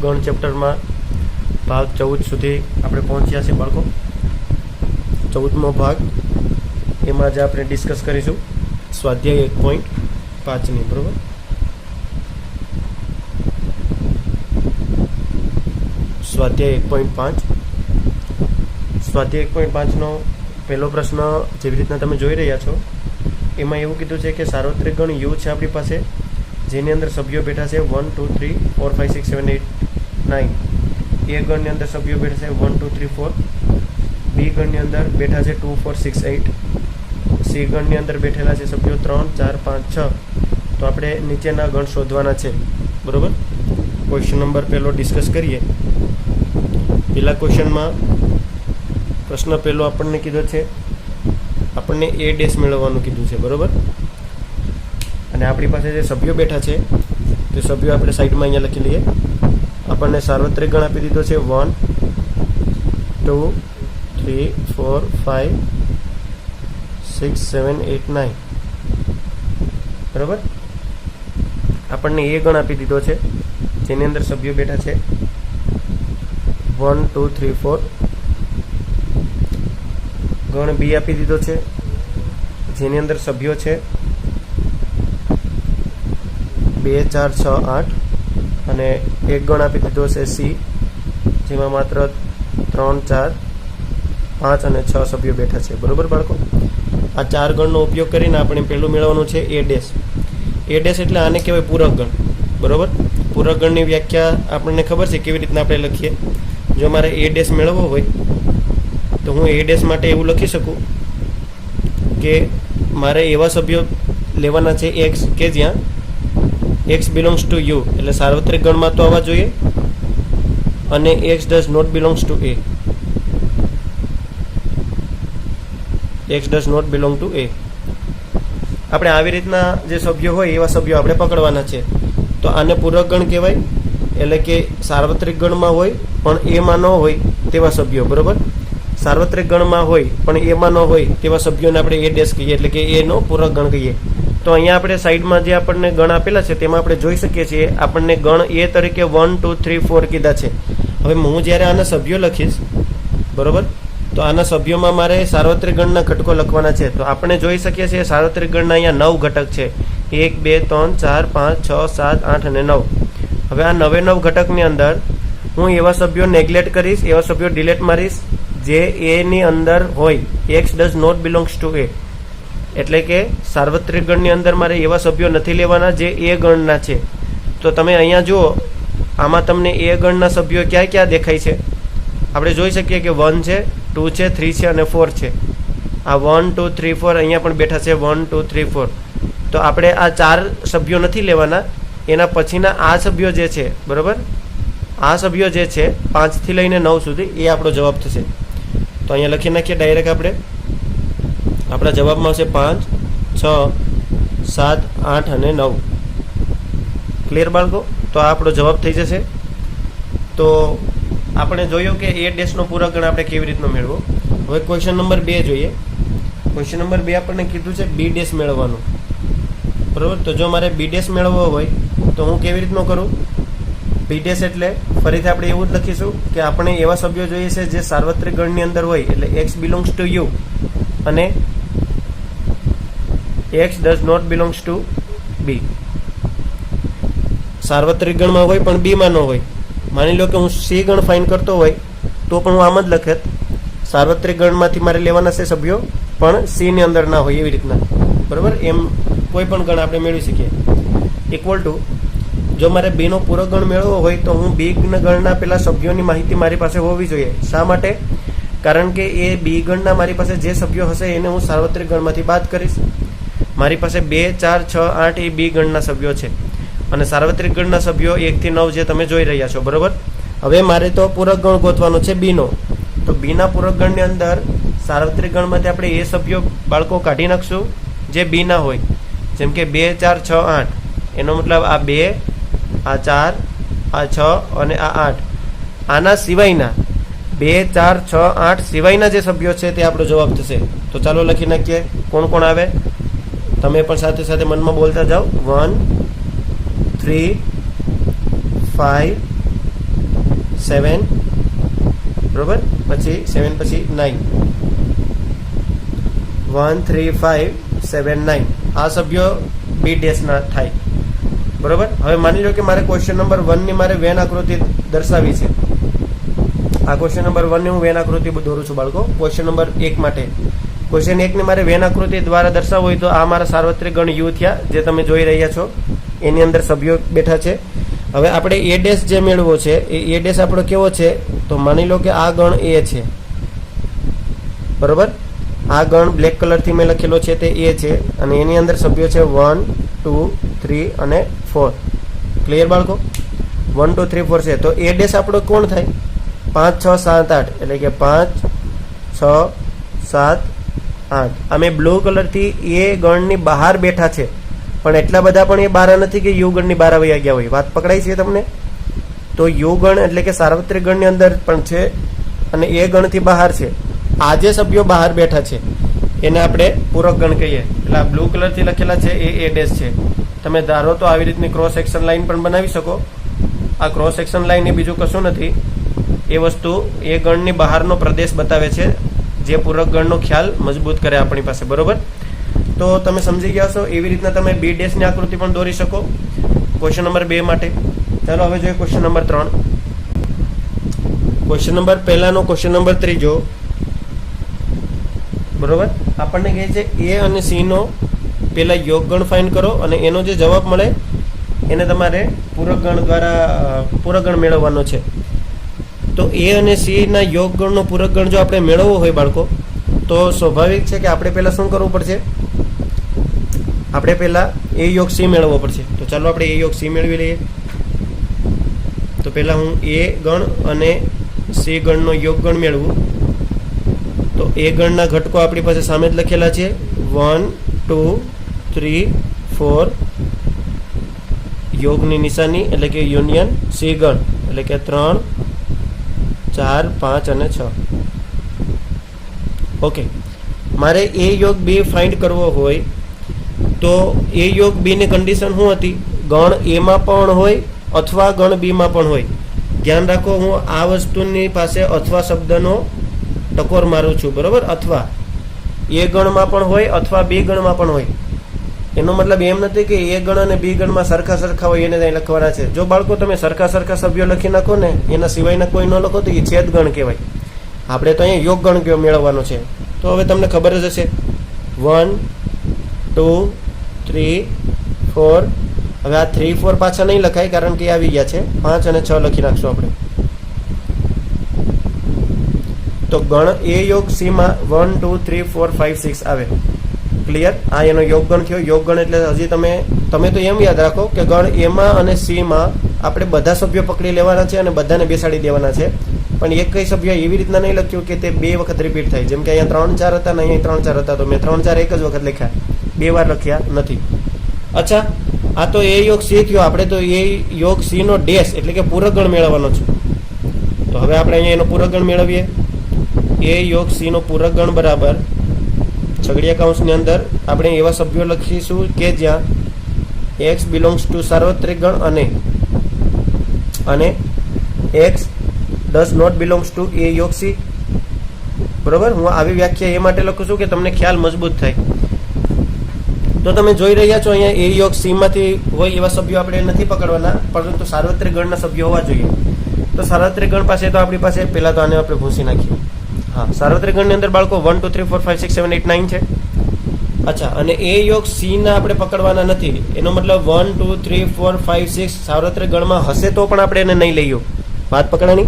ગણ ચેપ્ટરમાં ભાગ 14 સુધી આપણે પહોંચ્યા છે બાળકો। 14મો ભાગ એમાં જ આપણે ડિસ્કસ કરીશું સ્વાધ્યાય 1.5ની, બરાબર। સ્વાધ્યાય 1.5 સ્વાધ્યાય 1.5નો પહેલો પ્રશ્ન જેવી રીતના તમે જોઈ રહ્યા છો એમાં એવું કીધું છે કે સાર્વત્રિક ગણ યુ છે આપણી પાસે, જેની અંદર સભ્યો બેઠા છે 1 2 3 4 5 6 7 8 9। એ ગણની અંદર સભ્યો બેઠા છે 1 2 3 4। બી ગણની અંદર બેઠા છે 2 4 6 8। સી ગણની અંદર બેઠેલા છે સભ્યો 3 4 5 6। તો આપણે નીચેના ગણ શોધવાના છે, બરાબર। ક્વેશ્ચન નંબર પહેલો ડિસ્કસ કરીએ। પહેલા ક્વેશ્ચનમાં પ્રશ્ન પહેલો આપણને કીધો છે, આપણને એ ડેશ મેળવવાનું કીધું છે, બરાબર। અને આપણી પાસે જે સભ્યો બેઠા છે તે સભ્યો આપણે સાઈડમાં અહીંયા લખી લઈએ। આપણને સાર્વત્રિક ગણ આપી દીધો છે 1 2 3 4 5 6 7 8 9, બરાબર। આપણને એ ગણ આપી દીધો છે જેની અંદર સભ્યો બેઠા છે 1 2 3 4। ગણ બી આપી દીધો છે જેની અંદર સભ્યો છે 2 4 6 8। અને એક ગણ આપી દીધો છે સી, જેમાં માત્ર 3 4 5 અને 6 સભ્યો બેઠા છે, બરાબર બાળકો। આ ચાર ગણનો ઉપયોગ કરીને આપણે પહેલું મેળવવાનું છે એ ડેશ। એ ડેશ એટલે આને કહેવાય પૂરક ગણ, બરાબર। પૂરક ગણની વ્યાખ્યા આપણને ખબર છે કેવી રીતના આપણે લખીએ। જો મારે એ ડેશ મેળવવો હોય તો હું એ ડેશ માટે એવું લખી શકું કે મારે એવા સભ્યો લેવાના છે એક્સ કે જ્યાં એક્સ બિલોંગ્સ ટુ યુ, એટલે સાર્વત્રિક ગણમાં તો આવવા જોઈએ, અને x does not belongs to A, x does not belong to A. આપણે આવી રીતના જે સભ્યો હોય એવા સભ્યો આપણે પકડવાના છે। તો આને પૂરક ગણ કહેવાય, એટલે કે સાર્વત્રિક ગણમાં હોય પણ એમાં ન હોય તેવા સભ્યો, બરાબર। સાર્વત્રિક ગણમાં હોય પણ એમાં ન હોય તેવા સભ્યોને આપણે એ ડેશ કહીએ, એટલે કે એનો પૂરક ગણ કહીએ। તો અહીંયા આપણે સાઈડમાં જે આપણને ગણ આપેલા છે તેમાં આપણે જોઈ શકીએ છીએ આપણને ગણ એ તરીકે 1 2 3 4 કીધા છે। હવે હું જ્યારે આના સભ્યો લખીશ, બરાબર, તો આના સભ્યોમાં મારે સાર્વત્રિક ગણના ઘટકો લખવાના છે। તો આપણે જોઈ શકીએ છીએ સાર્વત્રિક ગણના અહીંયા 9 ઘટક છે, 1 2 3 4 5 6 7 8 અને 9। હવે આ 9 ઘટકની અંદર હું એવા સભ્યો નેગ્લેક્ટ કરીશ, એવા સભ્યો ડિલેટ મારીશ જે એની અંદર હોય, x does not belongs to A, એટલે કે સાર્વત્રિક ગણની અંદર મારે એવા સભ્યો નથી લેવાના જે એ ગણના છે। તો તમે અહીંયા જુઓ, આમાં તમને એ ગણના સભ્યો ક્યાં ક્યાં દેખાય છે? આપણે જોઈ શકીએ કે 1 છે, 2 છે, 3 છે અને 4 છે। આ 1 2 3 4 અહીંયા પણ બેઠા છે 1 2 3 4। તો આપણે આ ચાર સભ્યો નથી લેવાના, એના પછીના આ સભ્યો જે છે, બરાબર, આ સભ્યો જે છે 5 થી લઈને 9 સુધી એ આપણો જવાબ થશે। તો અહીંયા લખી નાખીએ ડાયરેક્ટ આપણે, આપણા જવાબમાં આવશે 5 6 7 8 અને 9। ક્લિયર બાળકો? તો આ આપણો જવાબ થઈ જશે। તો આપણે જોયું કે એ ડેશનો પૂરક ગણ આપણે કેવી રીતનો મેળવો। હવે ક્વેશ્ચન નંબર 2 જોઈએ। ક્વેશ્ચન નંબર 2 આપણને કીધું છે બી ડેશ મેળવવાનું, બરાબર। તો જો મારે બી ડેશ મેળવવો હોય તો હું કેવી રીતનો કરું? બી ડેશ એટલે ફરીથી આપણે એવું જ લખીશું કે આપણે એવા સભ્યો જોઈએ છે જે સાર્વત્રિક ગણની અંદર હોય, એટલે એક્સ બિલોંગ્સ ટુ યુ અને x does not belongs to B. સાર્વત્રિક ગણમાં હોય પણ બીમાં ન હોય। માની લો કે હું સી ગણ ફાઇન કરતો હોય તો પણ હું આમ જ લખેત, સાર્વત્રિક ગણમાંથી મારે લેવાના છે સભ્યો પણ સી ની અંદર ના હોય, એવી રીતના, બરાબર। એમ કોઈ પણ ગણ આપણે મેળવી શકીએ। ઇક્વલ ટુ, જો મારે બી નો પૂરક ગણ મેળવવો હોય તો હું બી ગણના પેલા સભ્યોની માહિતી મારી પાસે હોવી જોઈએ। શા માટે? કારણ કે એ બી ગણના મારી પાસે જે સભ્યો હશે એને હું સાર્વત્રિક ગણમાંથી બાદ કરીશ। મારી પાસે 2 4 6 8 એ બી ગણના સભ્યો છે, અને સાર્વત્રિક ગણના સભ્યો 1 થી 9 જે તમે જોઈ રહ્યા છો, બરાબર। હવે મારે તો પૂરક ગણ ગોતવાનો છે બીનો। તો બીના પૂરક ગણની અંદર સાર્વત્રિક ગણમાંથી આપણે એ સભ્યો બાળકો કાઢી નાખશું જે બી ના હોય, જેમ કે 2 4 6 8। એનો મતલબ આ 2 આ 4 આ 6 અને આ 8, આના સિવાયના 2 4 6 8 સિવાયના જે સભ્યો છે તે આપણો જવાબ થશે। તો ચાલો લખી નાખીએ કોણ કોણ આવે, તમે પણ સાથે સાથે મનમાં બોલતા જાઓ। 1 3 5 7 બરોબર, પછી 7 પછી 9 1 3 5 7 9 આ સભ્યો બી ડેશના થાય બરોબર. હવે માની લો કે મારે ક્વેશ્ચન નંબર 1 ની મારે વેન આકૃતિ દર્શાવી છે. આ ક્વેશ્ચન નંબર 1 ની હું વેન આકૃતિ દોરું છું બાળકો. ક્વેશ્ચન નંબર 1 માટે ક્વેશ્ચન 1 ની મારે વેન આકૃતિ દ્વારા દર્શાવવું હોય તો આ મારા સાર્વત્રિક ગણ યુ થયા જે તમે જોઈ રહ્યા છો, એની અંદર સભ્યો બેઠા છે. હવે આપણે એ ડેશ જે મેળવો છે એ ડેશ આપણો કેવો છે તો માની લો કે આ ગણ એ છે બરોબર. આ ગણ બ્લેક કલરથી મેં લખેલો છે તે એ છે અને એની અંદર સભ્યો છે 1 2 3 અને 4. ક્લિયર બાળકો? 1 2 3 4 છે તો એ ડેશ આપણો કોણ થાય? 5 6 7 8 એટલે કે 5 6 7 8. અમે બ્લુ કલરથી એ ગણની બહાર બેઠા છે પણ એટલા બધા પણ એ બહાર નથી કે યુ ગણની બહાર આવી ગયા હોય. વાત પકડાઈ છે તમને? તો યુ ગણ એટલે કે સાર્વત્રિક ગણની અંદર પણ છે અને એ ગણથી બહાર છે. આ જે સભ્યો બહાર બેઠા છે એને આપણે પૂરક ગણ કહીએ. એટલે આ બ્લુ કલરથી લખેલા છે એ ડેશ છે. તમે ધારો તો આવી રીતની ક્રોસ સેક્શન લાઈન પણ બનાવી શકો. આ ક્રોસ સેક્શન લાઈન એ બીજું કશું નથી, એ વસ્તુ એ ગણની બહારનો પ્રદેશ બતાવે છે જે પૂરક ગણનો ખ્યાલ મજબૂત કરે આપણી પાસે બરોબર. તો તમે સમજી ગયા છો. એવી રીતના તમે બી ડેશની આકૃતિ પણ દોરી શકો ક્વેશ્ચન નંબર 2 માટે. ચાલો હવે જોઈએ ક્વેશ્ચન નંબર 3. ક્વેશ્ચન નંબર પહેલાનો ક્વેશ્ચન નંબર 3 બરોબર. આપણને કહે છે એ અને સી નો પેલા યોગ ગણ ફાઇન્ડ કરો અને એનો જે જવાબ મળે એને તમારે પૂરક ગણ દ્વારા પૂરક ગણ મેળવવાનો છે. તો એ અને સી ના યોગ ગણનો પૂરક ગણ જો આપણે મેળવવો હોય બાળકો તો સ્વાભાવિક છે કે આપણે પહેલા શું કરવું પડશે? આપણે પહેલા એ યોગ સી મેળવવો પડશે. તો ચાલો આપણે એ યોગ સી મેળવી લઈએ. તો પહેલા હું એ ગણ અને સી ગણનો યોગ ગણ મેળવું. તો એ ગણના ઘટકો આપણી પાસે સામે જ લખેલા છે 1 2 3 4. યોગની નિશાની એટલે કે યુનિયન. સી ગણ એટલે કે 3 4 5 અને 6. ઓકે, મારે એ યોગ બી ફાઇન્ડ કરવો હોય તો એ યોગ બી ની કન્ડિશન શું હતી? ગણ એ માં પણ હોય અથવા ગણ બી માં પણ હોય. ધ્યાન રાખો, હું આ વસ્તુની પાસે અથવા શબ્દનો ટકોર મારું છું બરોબર. અથવા એ ગણમાં પણ હોય અથવા બી ગણમાં પણ હોય. એનો મતલબ એમ નથી કે એ ગણ અને બી ગણમાં સરખા હોય એને ત્યાં લખવાના છે. જો બાળકો તમે સરખા સભ્યો લખી નાખો ને એના સિવાયના કોઈ ન લખો તો એ છેદ ગણ કહેવાય. આપણે તો અહીંયા યોગ ગણ મેળવવાનો છે. તો હવે તમને ખબર જ હશે 1 2 3 4. હવે આ 3 4 પાછા નહીં લખાય કારણ કે આવી ગયા છે. 5 અને 6 લખી નાખશું આપણે. તો ગણ એ યોગ સી માં 1 2 3 4 5 6 આવે. ક્લિયર? આ એનો યોગ ગણ થયો. યોગ ગણ એટલે હજી તમે તો એમ યાદ રાખો કે ગણ એમાં અને સી માં આપણે બધા સભ્યો પકડી લેવાના છે અને બધાને બેસાડી દેવાના છે. પણ એક કઈ સભ્ય એવી રીતના નહીં લખ્યું કે તે 2 વખત રિપીટ થાય. જેમ કે અહીંયા 3 4 હતા ને અહીંયા 3 4 હતા તો મેં 3 4 એક જ વખત લખ્યા, 2 વાર લખ્યા નથી. અચ્છા, આ તો એ યોગ સી થયો. આપણે તો એ યોગ સી નો ડેશ એટલે કે પૂરક ગણ મેળવવાનો છે. તો હવે આપણે અહીંયા એનો પૂરક ગણ મેળવીએ. એ યોગ સી નો પૂરક ગણ બરાબર છગડીયા કૌંસની અંદર આપણે એવા સભ્યો લખીશું કે જ્યાં x બિલોંગ્સ ટુ સાર્વત્રિક ગણ અને x does not belongs to A યોગ સી બરોબર. હું આવી વ્યાખ્યા એ માટે લખું છું કે તમને ખ્યાલ મજબૂત થાય. તો તમે જોઈ રહ્યા છો અહીંયા એ યોગ સી માંથી હોય એવા સભ્યો આપણે નથી પકડવાના, પરંતુ સાર્વત્રિક ગણના સભ્યો હોવા જોઈએ. તો સાર્વત્રિક ગણ પાસે તો આપણી પાસે પહેલા તો આને આપણે ભૂંસી નાખીએ. હા, સાર્વત્રિક ગણની અંદર બાળકો 1 2 3 4 5 6 7 8 9 છે. અચ્છા, અને એ યોગ સી ના આપણે પકડવાના નથી. એનો મતલબ 1 2 3 4 5 6 સાર્વત્રિક ગણમાં હશે તો પણ આપણે એને નહીં લઈએ. વાત પકડાની?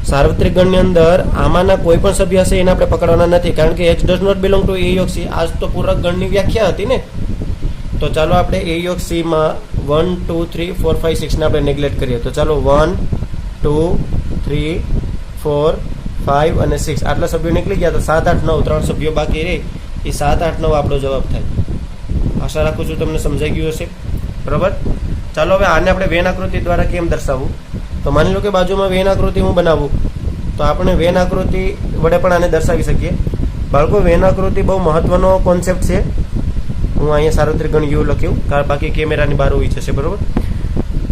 સાર્વત્રિક ગણની અંદર આમાંના કોઈ પણ સભ્ય હશે એને આપણે પકડવાના નથી કારણ કે H does not belong to A યોગ સી. આજ તો પૂરક ગણની વ્યાખ્યા હતી ને. તો ચાલો આપણે એ યોગ સી માં 1 2 3 4 5 6 ને આપણે નેગ્લેક્ટ કરીએ. તો ચાલો 1 2 3 4 5 અને 6 આટલા સભ્યો નીકળી ગયા. તો 7 8 9 3 સભ્યો બાકી રહે. એ 7 8 9 આપણો જવાબ થાય. આશા રાખું છું તમને સમજાઈ ગયું હશે બરાબર. ચાલો હવે આને આપણે વેન આકૃતિ દ્વારા કેમ દર્શાવવું? તો માની લો કે બાજુમાં વેન આકૃતિ હું બનાવું તો આપણે વેન આકૃતિ વડે પણ આને દર્શાવી શકીએ. બાળકો, વેન આકૃતિ બહુ મહત્વનો કોન્સેપ્ટ છે. હું અહીંયા સાર્વત્રિક ગણ યુ લખ્યું કારણ બાકી કેમેરાની બહાર હોઈ જશે બરોબર.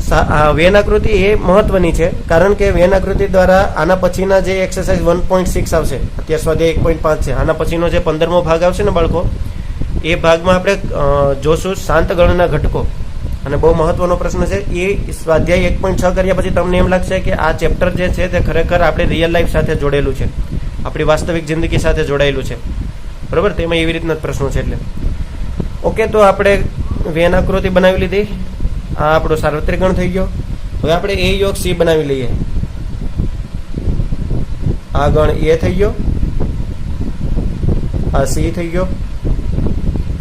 વેન આકૃતિ એ મહત્વની છે, કારણ કે વેન આકૃતિ દ્વારા આના પછીના જે એક્સરસાઇઝ 1.6 આવશે, અત્યાર સુધી 1.5 છે, આના પછીનો જે 15મો ભાગ આવશે ને બાળકો, એ ભાગમાં આપણે જોશું શાંત ગણના ઘટકો. અને બહુ મહત્વનો પ્રશ્ન છે. એ સ્વાધ્યાય 1.6 કર્યા પછી તમને એમ લાગશે કે આ ચેપ્ટર જે છે તે ખરેખર આપણે રિયલ લાઈફ સાથે જોડેલું છે, આપણી વાસ્તવિક જિંદગી સાથે જોડાયેલું છે, બરોબર. તેમાં એવી રીતના જ પ્રશ્નો છે. એટલે ઓકે, તો આપણે વેન આકૃતિ બનાવી લીધી. આ આપણો સાર્વત્રિક ગણ થઈ ગયો. હવે આપણે એ યોગ સી બનાવી લઈએ. આ ગણ એ થઈ ગયો, આ સી થઈ ગયો.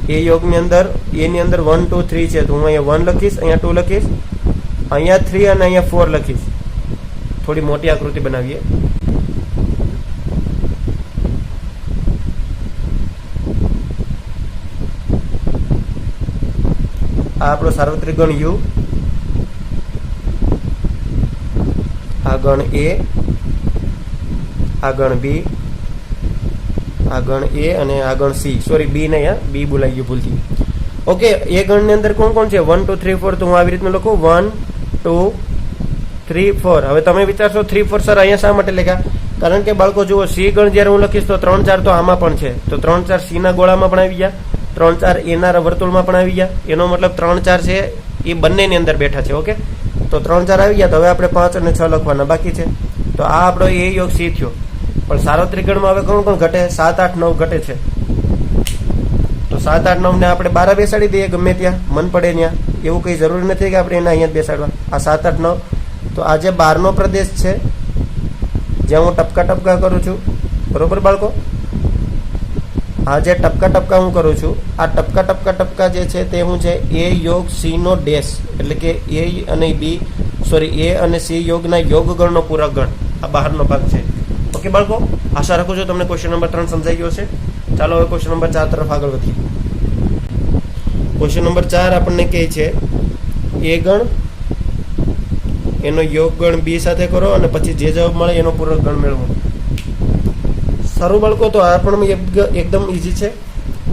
એ યોગની અંદર એની અંદર 1 2 3 છે, તો હું અહીંયા 1 લખીશ, અહીંયા 2 લખીશ, અહીંયા 3 અને અહીંયા 4 લખીશ. થોડી મોટી આકૃતિ બનાવીએ. આ આપણો સાર્વત્રિક ગણ યુ, આ ગણ એ, આ ગણ બી, આ ગણ એ અને આ ગણ સી. સોરી, બી નહીં, બી બોલાઈ ગયું ભૂલથી. ઓકે, એ ગણની અંદર કોણ કોણ છે? 1 2 3 4. તો હું આવી રીતનું લખું 1 2 3 4. હવે તમે વિચારશો 3 4 સર અહીંયા શા માટે લખ્યા? કારણ કે બાળકો જુઓ, સી ગણ જ્યારે હું લખીશ તો 3 4 તો આમાં પણ છે, તો 3 4 સી ના ગોળામાં પણ આવી ગયા, 3 4 એના વર્તુળમાં પણ આવી ગયા. એનો મતલબ 3 4 છે એ બંનેની અંદર બેઠા છે. ઓકે, તો 3 4 આવી ગયા. તો હવે આપણે 5 અને 6 લખવાના બાકી છે. તો આ આપણો એ યોગ સી થયો. પણ સાર્વત્રિક ગણમાં હવે કોણ કોણ ઘટે? 7 8 9 ઘટે છે. તો 7 8 9 ને આપણે 12 બેસાડી દઈએ ગમે ત્યાં, મન પડે ત્યાં. એવું કંઈ જરૂરી નથી કે આપણે એને અહીંયા જ બેસાડવા. આ 7 8 9. તો આ જે 12નો પ્રદેશ છે, જ્યાં હું ટપકા ટપકા કરું છું, બરોબર બાળકો, આ જે ટપકા ટપકા હું કરું છું, આ ટપકા ટપકા ટપકા જે છે તે હું છે એ યોગ સી નો ડેશ, એટલે કે એ અને બી, સોરી, એ અને સી યોગના યોગ ગણનો પૂરક ગણ, આ બહારનો ભાગ છે. ઓકે બાળકો, આશા રાખું છું તમને ક્વેશ્ચન નંબર 3 સમજાઈ ગયો છે. ચાલો હવે ક્વેશ્ચન નંબર 4 તરફ આગળ વધીએ. ક્વેશ્ચન નંબર 4 આપણને કહે છે એ ગણ એનો યોગ ગણ બી સાથે કરો અને પછી જે જવાબ મળે એનો પૂરક ગણ મેળવો. સારું બાળકો, તો આ પણ એકદમ ઈઝી છે.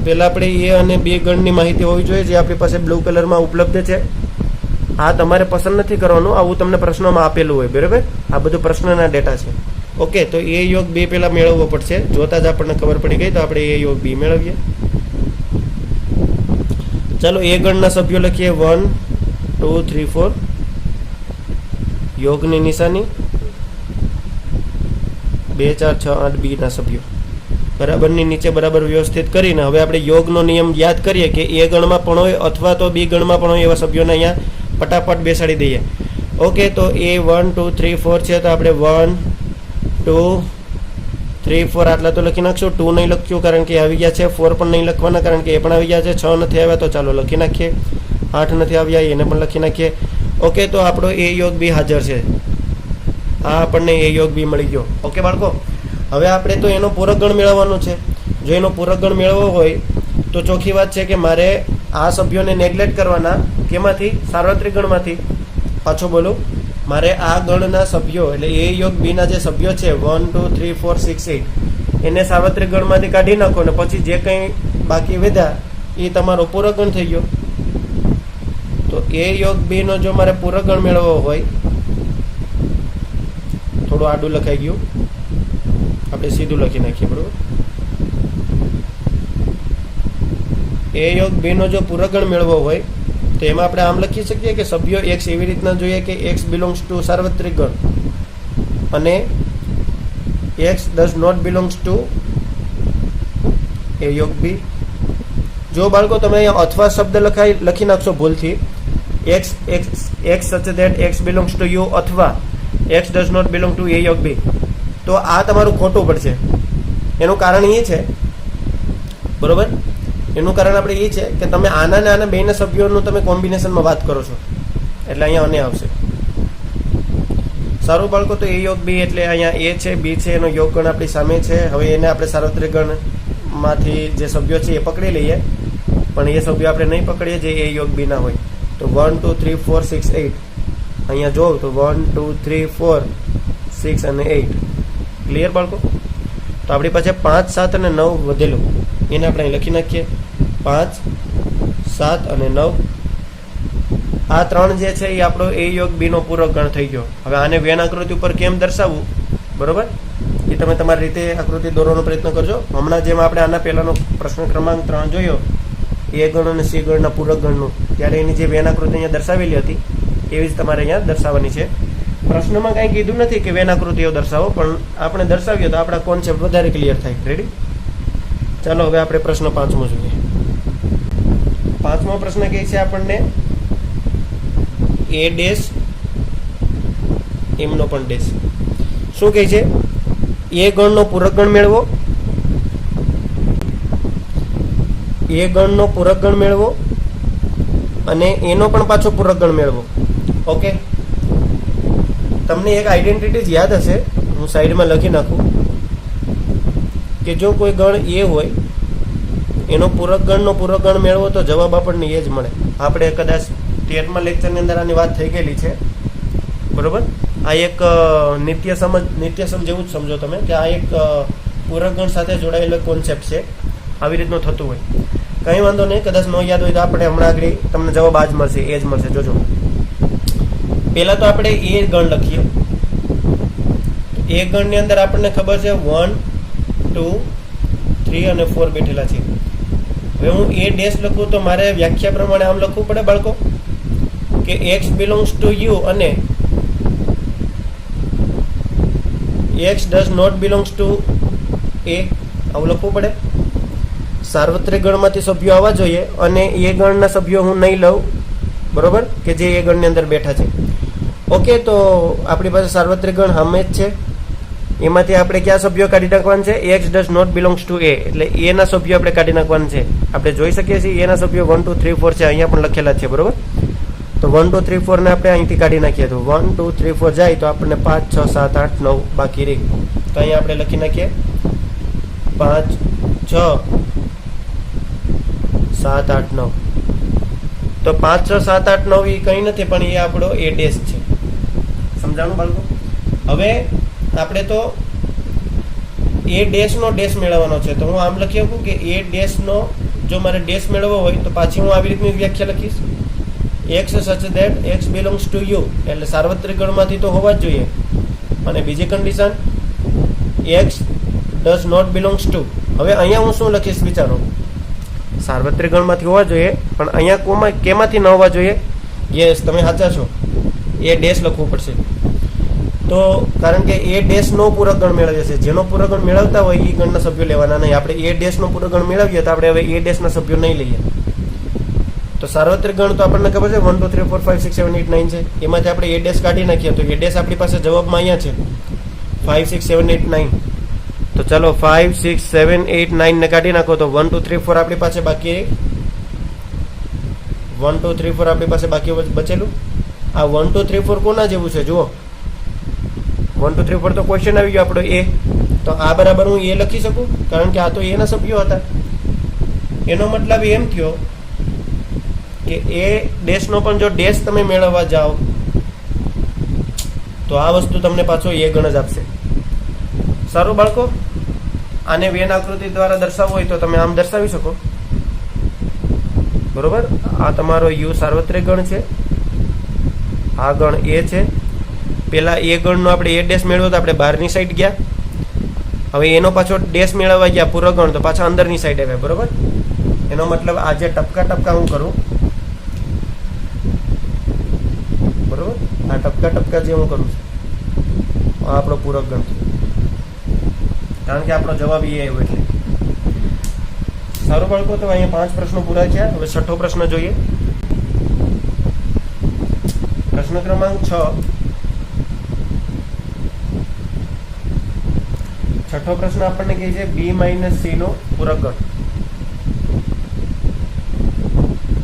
પહેલા આપણે એ અને બે ગણની માહિતી હોવી જોઈએ, જે આપણી પાસે બ્લુ કલરમાં ઉપલબ્ધ છે. આ તમારે પસંદ નથી કરવાનું, આવું તમને પ્રશ્નોમાં આપેલું હોય, બરાબર. આ બધું પ્રશ્નના ડેટા છે. ઓકે, તો એ યોગ બે પહેલા મેળવવો પડશે. જોતા જ આપણને ખબર પડી ગઈ, તો આપણે એ યોગ બી મેળવીએ. ચાલો, એ ગણના સભ્યો લખીએ 1 2 3 4. યોગની નિશાની 2 4 6 8 બી ના સભ્યો બરાબરની નીચે બરાબર વ્યવસ્થિત કરીને હવે આપણે યોગનો નિયમ યાદ કરીએ કે એ ગણમાં પણ હોય અથવા તો બી ગણમાં પણ હોય એવા સભ્યોને અહીંયા ફટાફટ બેસાડી દઈએ. ઓકે, તો એ 1 2 3 4 છે, તો આપણે 1 2 3 4 આટલા તો લખી નાખશું. 2 નહીં લખ્યું કારણ કે આવી ગયા છે. 4 પણ નહીં લખવાના કારણ કે એ પણ આવી ગયા છે. 6 નથી આવ્યા તો ચાલો લખી નાખીએ. 8 નથી આવ્યા એને પણ લખી નાખીએ. ઓકે, તો આપણો એ યોગ બી હાજર છે. આ આપણને એ યોગ બી મળી ગયો. ઓકે બાળકો, હવે આપણે તો એનો પૂરક ગણ મેળવવાનો છે. જો એનો પૂરક ગણ મેળવવો હોય તો ચોખ્ખી વાત છે કે મારે આ સભ્યોને નેગ્લેક્ટ કરવાના. કેમાંથી? સાર્વત્રિક ગણમાંથી. પાછો બોલો, મારે આ ગણના સભ્યો એટલે એ યોગ બીના જે સભ્યો છે 1 2 3 4 6 8 એને સાર્વત્રિક ગણમાંથી કાઢી નાખો ને પછી જે કંઈ બાકી વધ્યા એ તમારો પૂરક ગણ થઈ ગયો. તો એ યોગ બી નો જો મારે પૂરક ગણ મેળવવો હોય, થોડું આડું લખાઈ ગયું, આપણે સીધું લખી નાખીએ, બરોબર. એ યોગ બી નો જો પૂરક ગણ મેળવવો હોય તો એમાં આપણે આમ લખી શકીએ કે સભ્યો એક્સ એવી રીતના જોઈએ કે એક્સ બિલોંગ્સ ટુ સાર્વત્રિક ગણ અને x does not belongs to A યોગ બી. જો બાળકો તમે અહીંયા અથવા શબ્દ લખી નાખશો ભૂલથી, x such that x belongs to U અથવા x does not belong to A યોગ બી, તો આ તમારું ખોટું પડશે. એનું કારણ એ છે, બરોબર, એનું કારણ આપણે એ છે કે તમે આના ને આના બેના સભ્યોનું તમે કોમ્બિનેશનમાં વાત કરો છો એટલે અહીંયા અને આવશે. સારું બાળકો, તો એ યોગ બી એટલે અહીંયા એ છે બી છે એનો યોગ ગણ આપણી સામે છે. હવે એને આપણે સાર્વત્રિક ગણમાંથી જે સભ્યો છે એ પકડી લઈએ, પણ એ સભ્યો આપણે નહીં પકડીએ જે એ યોગ બી ના હોય. તો 1 2 3 4 6 8 અહીંયા જોઉં તો 1 2 3 4 6 અને 8. ક્લિયર બાળકો? તો આપણી પાસે 5 7 અને 9 વધેલું એને આપણે અહીં લખી નાખીએ. 5 7 અને 9 આ 3 જે છે એ આપણો a યોગ b નો પૂરક ગણ થઈ ગયો. હવે આને વેન આકૃતિ ઉપર કેમ દર્શાવવું, બરોબર, એ તમે તમારી રીતે આકૃતિ દોરવાનો પ્રયત્ન કરજો. હમણાં જેમ આપણે આના પહેલાનો પ્રશ્ન ક્રમાંક 3 જોયો a ગણ અને c ગણના પૂરક ગણનું, ત્યારે એની જે વેન આકૃતિ અહીંયા દર્શાવેલી હતી એવી જ તમારે અહીંયા દર્શાવવાની છે. પ્રશ્નમાં કાંઈ કીધું નથી કે વેન આકૃતિઓ દર્શાવો, પણ આપણે દર્શાવીએ તો આપણા કોન્સેપ્ટ વધારે ક્લિયર થાય. રેડી? ચાલો હવે આપણે પ્રશ્ન 5મો જોઈએ. 5મો પ્રશ્ન કહે છે આપણને a ડેશ એમનો પણ ડેશ. શું કહે છે? a ગણનો પૂરક ગણ મેળવો, a ગણનો પૂરક ગણ મેળવો અને એનો પણ પાછો પૂરક ગણ મેળવો. ઓકે, તમને એક આઈડેન્ટિટી યાદ હશે, હું સાઈડમાં લખી નાખું કે જો કોઈ ગણ a હોય એનો પૂરક ગણનો પૂરક ગણ મેળવો તો જવાબ આપણને એ જ મળે. આપણે કદાચ 13મા લેક્ચરની અંદર આની વાત થઈ ગયેલી છે, બરોબર. આ એક નિત્ય સમ જેવું જ સમજો તમે કે આ એક પૂરક ગણ સાથે જોડાયેલો કોન્સેપ્ટ છે. આવી રીતનું થતું હોય, કંઈ વાંધો નહીં. કદાચ ન યાદ હોય તો આપણે હમણાં આગળ તમને જવાબ આ જ મળશે, એ જ મળશે. જોજો, પહેલા તો આપણે એ ગણ લખીએ. એ ગણની અંદર આપણને ખબર છે 1, 2, 3 અને 4 બેઠેલા છે. હવે હું એ ડેશ લખું તો મારે વ્યાખ્યા પ્રમાણે આમ લખવું પડે બાળકો કે x બિલોંગ્સ ટુ યુ અને x does not belongs to a, આવું લખવું પડે. સાર્વત્રિક ગણમાંથી સભ્યો આવવા જોઈએ અને એ ગણના સભ્યો હું નહીં લઉં, બરોબર, કે જે એ ગણની અંદર બેઠા છે. ઓકે, તો આપણી પાસે સાર્વત્રિક ગણ સામે જ છે. એમાંથી આપણે કયા સભ્યો કાઢી નાખવાના છે? x does not belongs to a, એટલે a ના સભ્યો આપણે કાઢી નાખવાના છે. આપણે જોઈ શકીએ છીએ a ના સભ્યો 1, 2, 3, 4 છે, અહીંયા પણ લખેલા છે, બરોબર. તો 1, 2, 3, 4 ને આપણે અહીંથી કાઢી નાખીએ તો 1, 2, 3, 4 જાય તો આપણને 5, 6, 7, 8, 9 બાકી રહી. તો અહીંયા આપણે લખી નાખીએ 5, 6, 7, 8, 9. તો 5, 6, 7, 8, 9 એ કંઈ નથી પણ એ આપણો એ ડેશ છે. સમજાણું બાળકો? હવે આપણે તો એ ડેશનો ડેશ મેળવવાનો છે, તો હું આમ લખી શકું કે એ ડેશનો જો મારે ડેશ મેળવવો હોય તો પાછી હું આવી રીતની વ્યાખ્યા લખીશ, x such that x belongs to you, એટલે સાર્વત્રિક ગણમાંથી તો હોવા જ જોઈએ. અને બીજી condition x does not belongs to. હવે અહીંયા હું શું લખીશ વિચારો? સાર્વત્રિક ગણમાંથી હોવા જોઈએ પણ અહીંયા કેમાંથી ન હોવા જોઈએ? યસ, તમે સાચા છો, એ ડેશ લખવું પડશે. તો કારણ કે એ ડેશનો પૂરક ગણ મેળવીએ છીએ, જેનો પૂરક ગણ મેળવતા હોય એ ગણના સભ્યો લેવાના નહીં. આપણે એ ડેશનો પૂરક ગણ મેળવીએ તો આપણે હવે એ ડેશના સભ્યો નહીં લઈએ. તો સાર્વત્રિક ગણ તો આપણને ખબર છે 1, 2, 3, 4, 5, 6, 7, 8, 9 છે. એમાંથી આપણે એ ડેશ કાઢી નાખીએ તો એ ડેશ આપણી પાસે જવાબમાં અહીંયા છે 5, 6, 7, 8, 9. તો ચાલો 5, 6, 7, 8, 9 ને કાઢી નાખો તો 1, 2, 3, 4 આપણી પાસે બાકી 1, 2, 3, 4 આપણી પાસે બાકી બચેલું. આ 1, 2, 3, 4 કોના જેવું છે? જુઓ, 1, 2, 3, 4 તો ક્વેશ્ચન આવી ગયો આપણો એ. તો આ બરાબર હું એ લખી શકું કારણ કે આ તો એના સભ્યો હતા. એનો મતલબ એમ થયો કે એ ડેશનો પણ જો ડેશ તમે મેળવવા જાઓ તો આ વસ્તુ તમને પાછો એ ગણ જ આપશે. સારું બાળકો, આને વેન આકૃતિ દ્વારા દર્શાવવું હોય તો તમે આમ દર્શાવી શકો, બરોબર. આ તમારો યુ સાર્વત્રિક ગણ છે, આ ગણ એ છે. પેલા એ ગણનો આપણે એ ડેશ મેળવ્યો તો આપણે બહારની સાઈડ ગયા. હવે એનો પાછો ડેશ મેળવવા ગયા પૂરક ગણ તો પાછા અંદરની સાઈડ આવ્યા, બરોબર. એનો મતલબ આ જે ટપકા હું કરું, બરોબર, આ ટપકા જે હું કરું છું આ આપણો પૂરક ગણ, કારણ કે આપણો જવાબ એ આવ્યો એટલે. સારું બાળકો, તો અહીંયા 5 પ્રશ્નો પૂરા થયા. હવે 6થો પ્રશ્ન જોઈએ. પ્રશ્ન ક્રમાંક 6. 6થો પ્રશ્ન આપણને કહે છે b - c નો પૂરક ગણ.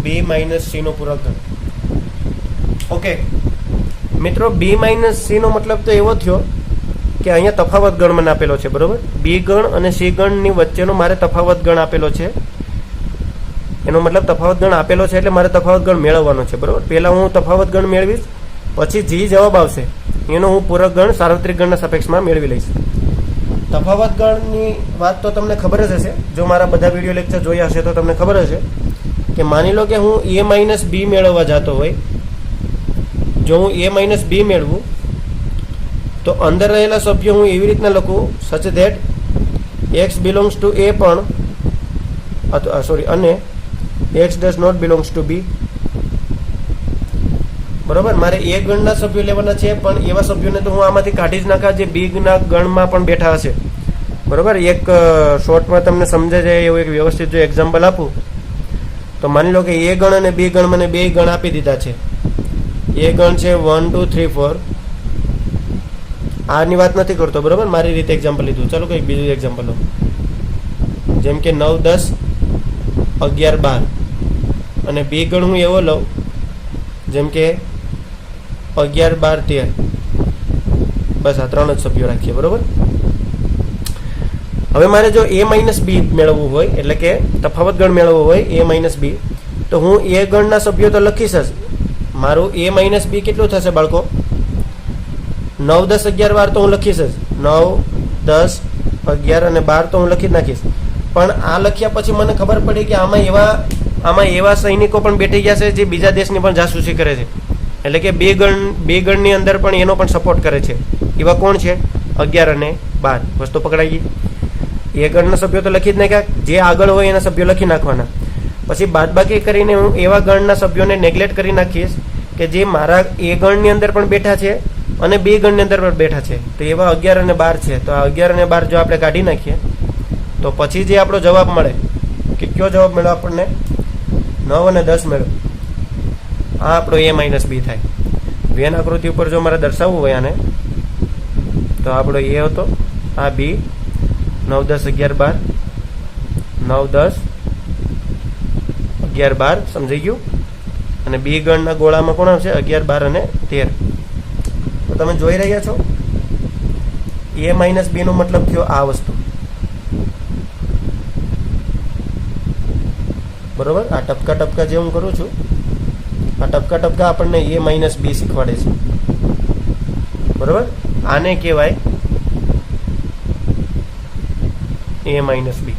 b - c નો પૂરક ગણ. ઓકે મિત્રો, b - c નો મતલબ તો એવો થયો કે અહીંયા તફાવત ગણ મને આપેલો છે, બરોબર. b ગણ અને c ગણની વચ્ચેનો મારે તફાવત ગણ આપેલો છે. એનો મતલબ તફાવત ગણ આપેલો છે એટલે મારે તફાવત ગણ મેળવવાનો છે, બરોબર. પહેલા હું તફાવત ગણ મેળવીશ, પછી જે જવાબ આવશે એનો હું પૂરક ગણ સાર્વત્રિક ગણના સાપેક્ષમાં મેળવી લઈશ. તફાવત ગણની વાત તો તમને ખબર જ હશે, જો મારા બધા વિડીયો લેક્ચર જોયા હશે તો તમને ખબર હશે કે માની લો કે હું a - b મેળવવા જતો હોય જો હું એ માઇનસ બી મેળવું તો અંદર રહેલા સભ્યો હું એવી રીતના લખું such that x belongs to A પણ અને x does not belongs to B. બરોબર, મારે એ ગણના સભ્યો લેવાના છે, પણ એવા સભ્યોને તો હું આમાંથી કાઢી જ નાખા જે બી ના ગણમાં પણ બેઠા હશે. બરોબર, એક શોર્ટમાં તમને સમજે જાય એવું એક વ્યવસ્થિત જો એક્ઝામ્પલ આપું તો માની લો કે એ ગણ અને બી ગણ મને બે ગણ આપી દીધા છે. એ ગણ છે 1 2 3 4. આની વાત નથી કરતો, બરોબર, મારી રીતે એક્ઝામ્પલ લીધું. ચાલો કંઈક બીજું એક્ઝામ્પલ લો, જેમ કે 9 10 11 12. અને બી ગણ હું એવો લઉં જેમ કે 11 12 13. બસ આ ત્રણ જ સભ્યો રાખીએ. બરોબર, હવે મારે જો એ માઇનસ બી મેળવવું હોય, એટલે કે તફાવત ગણ મેળવવો હોય એ માઇનસ બી, તો હું એ ગણના સભ્યો તો લખીશ જ. મારું એ માઇનસ બી કેટલું થશે બાળકો? 9 10 11 12 તો હું લખીશ જ. 9 10 11 અને 12 તો હું લખી જ નાખીશ. પણ આ લખ્યા પછી મને ખબર પડી કે આમાં એવા સૈનિકો પણ બેઠી ગયા છે જે બીજા દેશની પણ જાસૂસી કરે છે. એટલે કે બે ગણની અંદર પણ એનો પણ સપોર્ટ કરે છે. એવા કોણ છે? 11 અને 12. વસ્તુ પકડાઈ ગઈ. એ ગણના સભ્યો તો લખી જ નાખ્યા, જે આગળ હોય એના સભ્યો લખી નાખવાના. પછી બાદબાકી કરીને હું એવા ગણના સભ્યોને નેગ્લેક્ટ કરી નાખીશ કે જે મારા એ ગણની અંદર પણ બેઠા છે અને બે ગણની અંદર પણ બેઠા છે. તો એવા 11 અને 12 છે. તો આ 11 અને 12 જો આપણે કાઢી નાખીએ તો પછી જે આપણો જવાબ મળે, કે કયો જવાબ મળ્યો આપણને? 9 અને 10 મળ્યો. આ આપણો એ માઇનસ બી થાય. વેન આકૃતિ ઉપર જો મારે દર્શાવવું હોય આને, તો આપણો એ હતો, આ બી 9 10 11 12, 9 10 11 12. સમજાઈ ગયું? અને બી ગણના ગોળામાં કોણ આવશે? 11 12 અને 13. તો તમે જોઈ રહ્યા છો એ માઇનસ બી નો મતલબ થયો આ વસ્તુ. બરોબર, આ ટપકા ટપકા જે હું કરું છું, આ ટપકા ટપકા આપણને એ માઇનસ બી શીખવાડે છે. બરોબર, આને કહેવાય એ માઇનસ બી.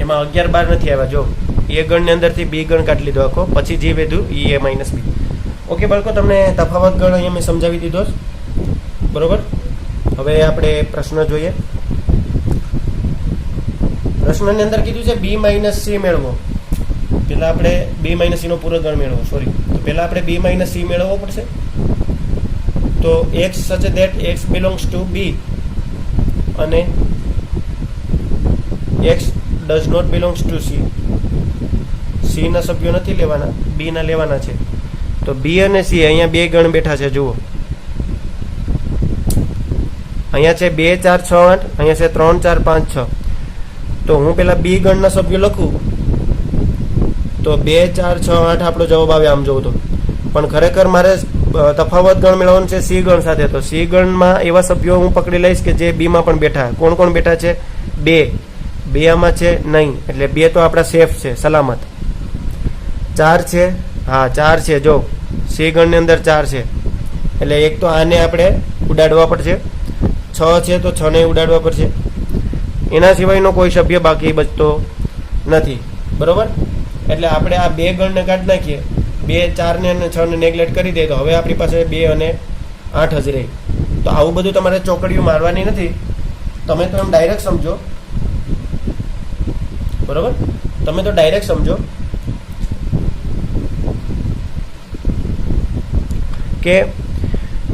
એમાં 11 12 નથી આવ્યા. જો એ ગણની અંદરથી બી ગણ કાઢી લીધો આખો, પછી જે વધ્યું એ માઇનસ બી. ઓકે બાળકો, તમને તફાવત ગણ અહીંયા મેં સમજાવી દીધો. બરોબર, હવે આપણે પ્રશ્ન જોઈએ. પ્રશ્નની અંદર કીધું છે બી માઇનસ સી મેળવો. પહેલા આપણે બી માઇનસ સી નો પૂરો ગણ મેળવો. તો પહેલા આપણે બી માઇનસ સી મેળવવો પડશે. તો x such that x belongs to B અને x does not belongs to C. C ના સભ્યો નથી લેવાના, બી ના લેવાના છે. તો બી અને સી અહીંયા બે ગણ બેઠા છે. જુઓ, અહીંયા છે 2 4 6 8, અહીંયા છે 3 4 5 6. તો હું પેલા બી ગણના સભ્યો લખું તો 2 4 6 8 આપણો જવાબ આવે આમ જોઉં તો. પણ ખરેખર મારે તફાવત ગણ મેળવવાનું છે સી ગણ સાથે. તો સી ગણમાં એવા સભ્યો હું પકડી લઈશ કે જે બી માં પણ બેઠા. કોણ કોણ બેઠા છે? 2 આમાં છે નહીં, એટલે 2 તો આપણા સેફ છે, સલામત. 4 છે, હા 4 છે. જો સી ગણની અંદર 4 છે, એટલે એક તો આને આપણે ઉડાડવા પડશે. 6 છે તો 6 ને ઉડાડવા પડશે. એના સિવાયનો કોઈ સભ્ય બાકી બચતો નથી. બરોબર, એટલે આપણે આ બે ગણને કાઢી નાખીએ. 2 4 ને અને 6 ને નેગ્લેક્ટ કરી દઈએ તો હવે આપણી પાસે 2 અને 8 જ રહી. તો આવું બધું તમારે ચોકડીઓ મારવાની નથી, તમે તો એમ ડાયરેક્ટ સમજો. બરોબર, તમે તો ડાયરેક્ટ સમજો કે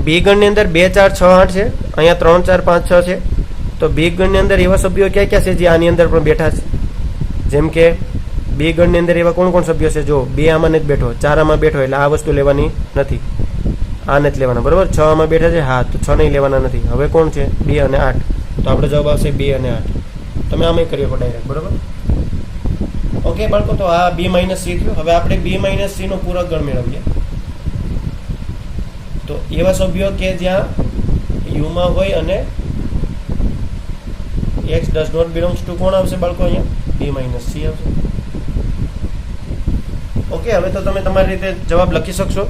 બી ગણની અંદર 2 4 6 8 છે, અહીંયા 3 4 5 6 છે. તો બી ગણની અંદર એવા સભ્યો ક્યાં ક્યાં છે જે આની અંદર પણ બેઠા છે? જેમ કે બી ગણની અંદર એવા કોણ કોણ સભ્યો છે? જો 2 આમાં નથી બેઠો, 4 આમાં બેઠો, એટલે આ વસ્તુ લેવાની નથી, આ નથી લેવાના. બરોબર, 6 આમાં બેઠા છે, હા, તો 6 નહીં લેવાના નથી. હવે કોણ છે? 2 અને 8. તો આપણો જવાબ આવશે 2 અને 8. તમે આમાં કરી શકો ડાયરેક્ટ. બરોબર, ઓકે બાળકો, તો આ બી માઇનસ સી થયું. હવે આપણે બી માઇનસ સી નો પૂરક ગણ મેળવીએ. તો એવા સભ્યો કે જ્યાં યુમાં હોય અને x does not belongs to કોણ આવશે બાળકો? અહીંયા બી માઇનસ સી આવશે. ઓકે, હવે તો તમે તમારી રીતે જવાબ લખી શકશો.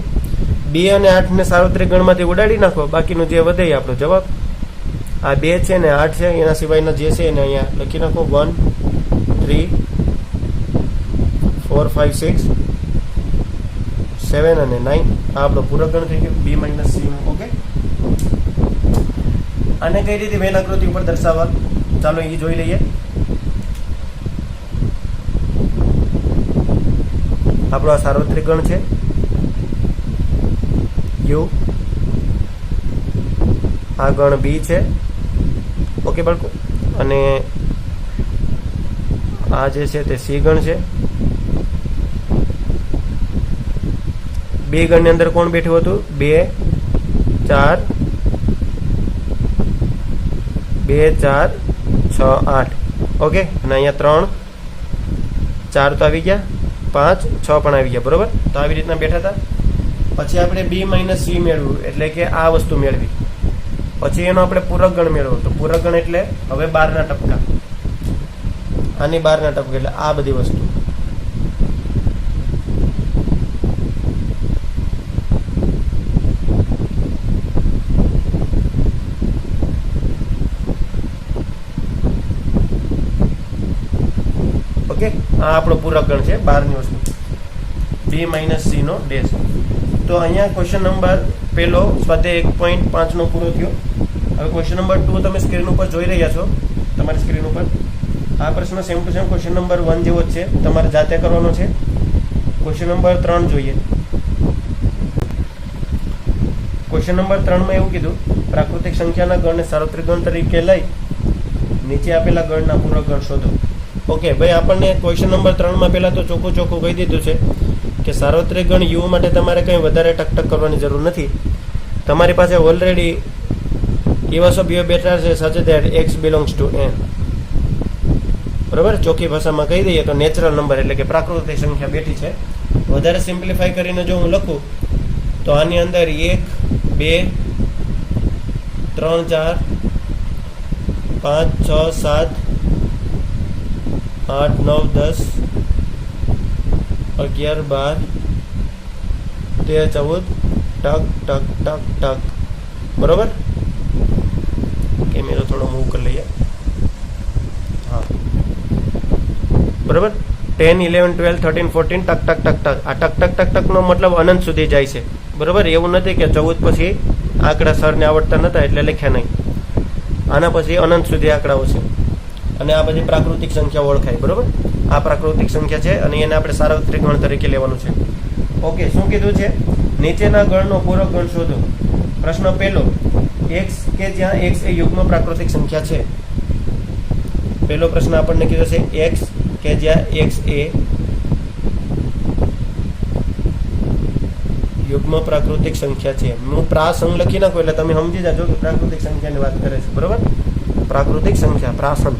2 અને 8 ને સાર્વત્રિક ગણમાંથી ઉડાડી નાખો, બાકીનું જે વધે એ આપણો જવાબ. આ 2 છે ને 8 છે, એના સિવાયના જે છે એને અહીંયા લખી નાખો. 1 3 4 5 6 7 અને 9 આ આપણો પૂરક ગણ થઈ ગયો b - c નો. ઓકે, આને કઈ રીતે વેન આકૃતિ ઉપર દર્શાવવા, ચાલો એ જોઈ લઈએ. આપણો આ સાર્વત્રિક ગણ છે u, આ ગણ b છે. ઓકે બાળકો, અને આ જે છે તે સી ગણ છે. બે ગણની અંદર કોણ બેઠું હતું? 2 4 2 4 6 8. ઓકે, અને અહીંયા 3 4 તો આવી ગયા, 5 6 પણ આવી ગયા. બરોબર, તો આવી રીતના બેઠા હતા. પછી આપણે b - c મેળવ્યું, એટલે કે આ વસ્તુ મેળવી. પછી એનો આપણે પૂરક ગણ મેળવ્યો. તો પૂરક ગણ એટલે હવે 12 ના ટપકા, આની 12 ના ટપકા એટલે આ બધી વસ્તુ. ઓકે, આ આપણો પૂરક ગણ છે 12 ની વસ્તુ, b - c નો ડેશ. તો અહીંયા ક્વેશ્ચન નંબર પહેલો સ્વાધ્યાય 1.5 નો પૂરો થયો. હવે ક્વેશ્ચન નંબર 2 તમે સ્ક્રીન ઉપર જોઈ રહ્યા છો, તમારી સ્ક્રીન ઉપર. આ પ્રશ્ન same to same question number 1 જેવો જ છે, તમારે જાતે કરવાનો છે. ક્વેશ્ચન નંબર 3 જોઈએ. ક્વેશ્ચન નંબર 3 માં એવું કીધું, પ્રાકૃતિક સંખ્યાના ગણને સાર્વત્રિક ગણ તરીકે લઈ નીચે આપેલા ગણના પૂરક ગણ શોધો. ઓકે ભાઈ, આપણને ક્વેશ્ચન નંબર 3 માં પહેલા તો ચોખ્ખું કહી દીધું છે કે સાર્વત્રિક ગણ u માટે તમારે કંઈ વધારે ટકટક કરવાની જરૂર નથી. તમારી પાસે ઓલરેડી એવા સભ્યો બેઠા છે સચ that x belongs two n. બરાબર, ચોખ્ખી ભાષામાં કહી દઈએ તો નેચરલ નંબર એટલે કે પ્રાકૃતિક સંખ્યા બેઠી છે. વધારે સિમ્પ્લિફાઈ કરીને જો હું લખું તો આની અંદર 1 2 3 4 5 6 7 8 9 10 11 12 13 14 ટક ટક ટક ટક. બરોબર, કેમેરો થોડો મૂવ કરી લઈએ. હા, બરોબર. 10 11 12 13 14 ટક ટક ટક ટક. આ ટક ટક ટક ટક નો મતલબ અનંત સુધી જાય છે. બરોબર, એવું નથી કે 14 પછી આંકડા સરને આવડતા નતા એટલે લખ્યા નહીં. આના પછી અનંત સુધી આંકડાઓ છે, અને આ બધી પ્રાકૃતિક સંખ્યા ઓળખાય. બરોબર, આ પ્રાકૃતિક સંખ્યા છે અને એને આપણે સાર્વત્રિક ગણ તરીકે લેવાનું છે. ઓકે, શું કીધું છે? નીચેના ગણનો પૂરક ગણ શોધો. પ્રશ્ન પહેલો, x કે જ્યાં x એ યુગ્મ પ્રાકૃતિક સંખ્યા છે. પહેલો પ્રશ્ન આપણને કીધો છે x કે જ્યાં x એ યુગ્મ પ્રાકૃતિક સંખ્યા છે. હું પ્રાસંગ લખી નાખું એટલે તમે સમજી જાજો કે પ્રાકૃતિક સંખ્યાની વાત કરે છે. બરોબર, પ્રાકૃતિક સંખ્યા પ્રાસંગ.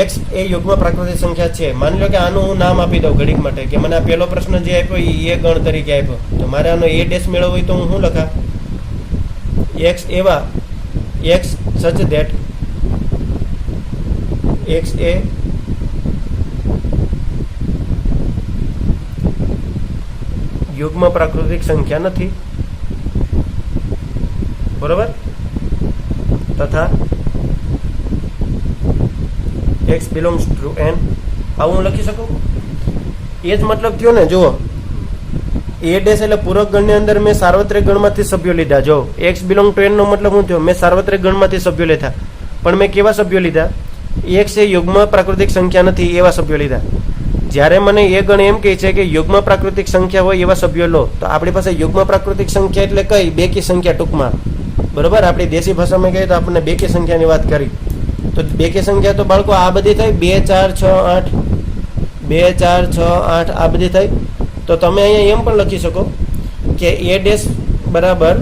x એ યુગ્મ પ્રાકૃતિક સંખ્યા છે. માની લો કે આનું હું નામ આપી દઉં ઘડીક માટે, કે મને આ પહેલો પ્રશ્ન જે આપ્યો એ ગણ તરીકે આપ્યો, તો મારે આનો a ડેશ મેળવવો હોય તો હું શું લખા? x એવા x સચ ધેટ x એ યુગ્મ પ્રાકૃતિક સંખ્યા નથી. બરોબર, તથા x બિલોંગ્સ ટુ n. આવું હું લખી શકું? એ જ મતલબ થયો ને. જુઓ, a ડેશ એટલે પૂરક ગણની અંદર મેં સાર્વત્રિક ગણમાંથી સભ્યો લીધા. જો x બિલોંગ ટુ n નો મતલબ શું થયો? મેં સાર્વત્રિક ગણમાંથી સભ્યો લીધા, પણ મેં કેવા સભ્યો લીધા? x એ યુગ્મ પ્રાકૃતિક સંખ્યા નથી એવા સભ્યો લીધા. જ્યારે મને એ ગણ એમ કહે છે કે યુગ્મ પ્રાકૃતિક સંખ્યા હોય એવા સભ્યો લો, તો આપણી પાસે યુગ્મ પ્રાકૃતિક સંખ્યા એટલે કઈ? બેકી સંખ્યા ટૂંકમાં. બરોબર, આપણી દેશી ભાષામાં કહીએ તો આપણને બેકી સંખ્યાની વાત કરી. તો બેકી સંખ્યા તો બાળકો આ બધી થાય, 2 4 6 8 2 4 6 8 આ બધી થાય. તો તમે અહીંયા એમ પણ લખી શકો કે a ડેશ બરાબર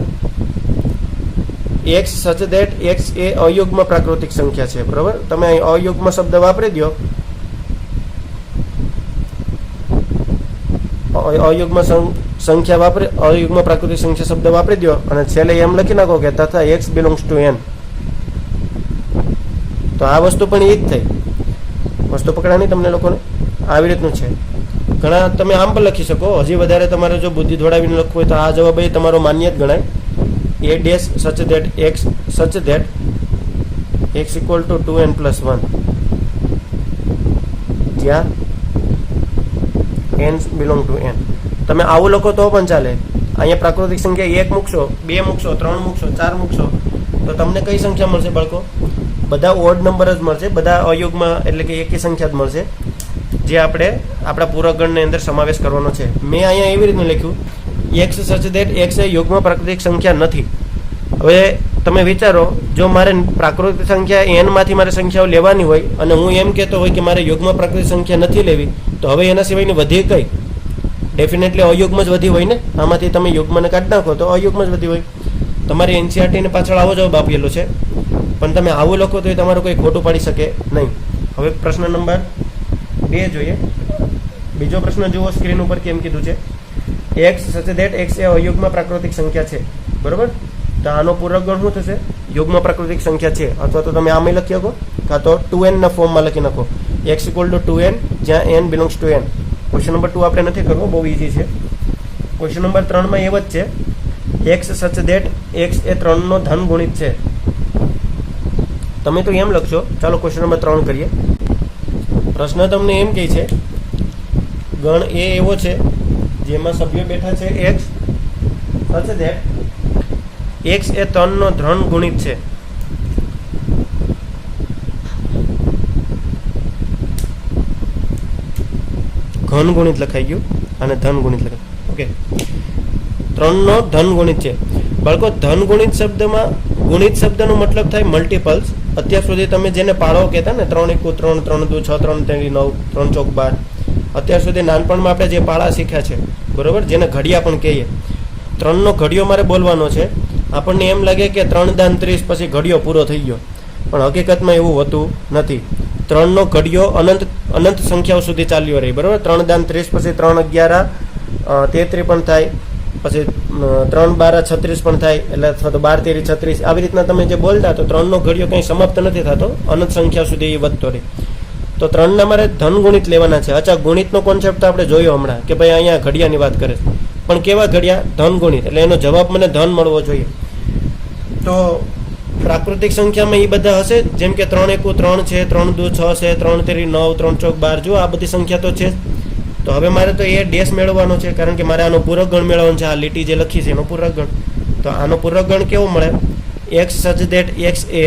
x સચ ધેટ x એ અયુગ્મ પ્રાકૃતિક સંખ્યા છે. બરોબર, તમે અહીં અયુગ્મ શબ્દ વાપરી દો, અયુગ્મ સંખ્યા વાપરી, અયુગ્મ પ્રાકૃતિક સંખ્યા શબ્દ વાપરી દો અને છેલ્લે એમ લખી નાખો કે તથા x બિલોંગ્સ ટુ n. તો આ વસ્તુ પણ એ જ થઈ. વસ્તુ પકડા નહીં તમને લોકોને? આવી રીતનું છે. ઘણા તમે આમ પણ લખી શકો. હજી વધારે તમારે જો બુદ્ધિ દોડાવીને લખવું હોય તો આ જવાબ એ તમારો માન્ય જ ગણાય. a ડેશ સચ that x such that x equal to 2n + 1, જ્યાં n બિલોંગ ટુ n. તમે આવું લખો તો પણ ચાલે. અહીંયા પ્રાકૃતિક સંખ્યા 1 મૂકશો, 2 મૂકશો, 3 મૂકશો, 4 મૂકશો તો તમને કઈ સંખ્યા મળશે બાળકો? બધા ઓડ નંબર જ મળશે, બધા અયુગ્મ એટલે કે એકી સંખ્યા જ મળશે, જે આપણે આપણા પૂરકગણની અંદર સમાવેશ કરવાનો છે. મેં અહીંયા એવી રીતનું લખ્યું, એક્સ સચ દેટ એક્સ એ યુગ્મ પ્રાકૃતિક સંખ્યા નથી. હવે તમે વિચારો, જો મારે પ્રાકૃતિક સંખ્યા n માંથી મારે સંખ્યાઓ લેવાની હોય અને હું એમ કહેતો હોય કે મારે યુગ્મ પ્રાકૃતિક સંખ્યા નથી લેવી, તો હવે એના સિવાયની વધી કઈ? ડેફિનેટલી અયુગ્મ જ વધી હોય ને. આમાંથી તમે યુગ્મને કાઢી નાખો તો અયુગ્મ જ વધી હોય. તમારે એનસીઆરટીની પાછળ આવો જવાબ આપેલો છે, પણ તમે આવું લખો તો એ તમારું કોઈ ખોટું પાડી શકે નહીં. હવે પ્રશ્ન નંબર 2 જોઈએ. બીજો પ્રશ્ન જુઓ સ્ક્રીન ઉપર કેમ કીધું છે, એક્સ સચ દેટ એક્સ એ અયુગ્મ પ્રાકૃતિક સંખ્યા છે, બરોબર? તો આનો પૂરકગણ શું થશે? યુગ્મ પ્રાકૃતિક સંખ્યા છે. અથવા તો તમે આમાં લખી શકો, કાં તો 2n ના ફોર્મમાં લખી નાખો, x = 2n, જ્યાં n belongs to n. Question number 2 આપણે નથી કરવો, બહુ ઈઝી છે. ક્વેશ્ચન નંબર 3 માં એવું જ છે, એક્સ સચ દેટ એક્સ એ 3 નો ધન ગુણિત છે. તમે તો એમ લખશો. ચાલો ક્વેશ્ચન નંબર 3 કરીએ. પ્રશ્ન તમને એમ કહે છે, ગણ એ એવો છે જેમાં સભ્યો બેઠા છે એક્સ સચ દેટ એક્સ એ 3 નો ધન ગુણિત છે. ઘન ગુણિત લખાઈ ગયું અને ધન ગુણિત લખાય. ઓકે, 3 નો ધન ગુણિત છે. બાળકો, ધન ગુણિત શબ્દમાં ગુણિત શબ્દનો મતલબ થાય મલ્ટિપલ્સ. અત્યાર સુધી તમે જેને પાળો કહેતા ને, 3 × 1 3, 3 × 2 6, 3 × 3 9, 3 × 4 12, અત્યાર સુધી નાનપણમાં આપણે જે પાળા શીખ્યા છે, બરોબર, જેને ઘડિયા પણ કહીએ. 3 નો ઘડિયો મારે બોલવાનો છે. આપણને એમ લાગે કે 3 × 30 પછી ઘડિયો પૂરો થઈ ગયો, પણ હકીકતમાં એવું હોતું નથી. 3 નો ઘડિયો અનંત સંખ્યાઓ સુધી ચાલ્યો રહે, બરોબર. 3 × 30 પછી 3 × 11 33 પણ થાય, પછી 3 × 12 36 પણ થાય, એટલે અથવા તો 12 × 13 36. આવી રીતના તમે જે બોલતા, તો 3 નો ઘડિયો કંઈ સમાપ્ત નથી થતો, અનંત સંખ્યા સુધી એ વધતો રહે. તો 3 ના મારે ધન ગુણિત લેવાના છે. અચ્છા, ગુણિતનો કોન્સેપ્ટ આપણે જોયો હમણાં, કે ભાઈ અહીંયા ઘડિયાની વાત કરે છે, પણ કેવા ઘડિયા? ધન ગુણિત. એટલે એનો જવાબ મને ધન મળવો જોઈએ. તો પ્રાકૃતિક સંખ્યામાં એ બધા હશે, જેમ કે 3 × 1 3 છે, 3 × 2 6 છે, 3 × 3 9, 3 × 4 12. જો આ બધી સંખ્યા તો છે. તો હવે મારે તો એ ડેશ મેળવવાનો છે, કારણ કે મારે આનો પૂરકગણ મેળવવાનો છે. આ લીટી જે લખી છે એનો પૂરકગણ. તો આનો પૂરકગણ કેવો મળે? એક્સ સચ દેટ એક્સ એ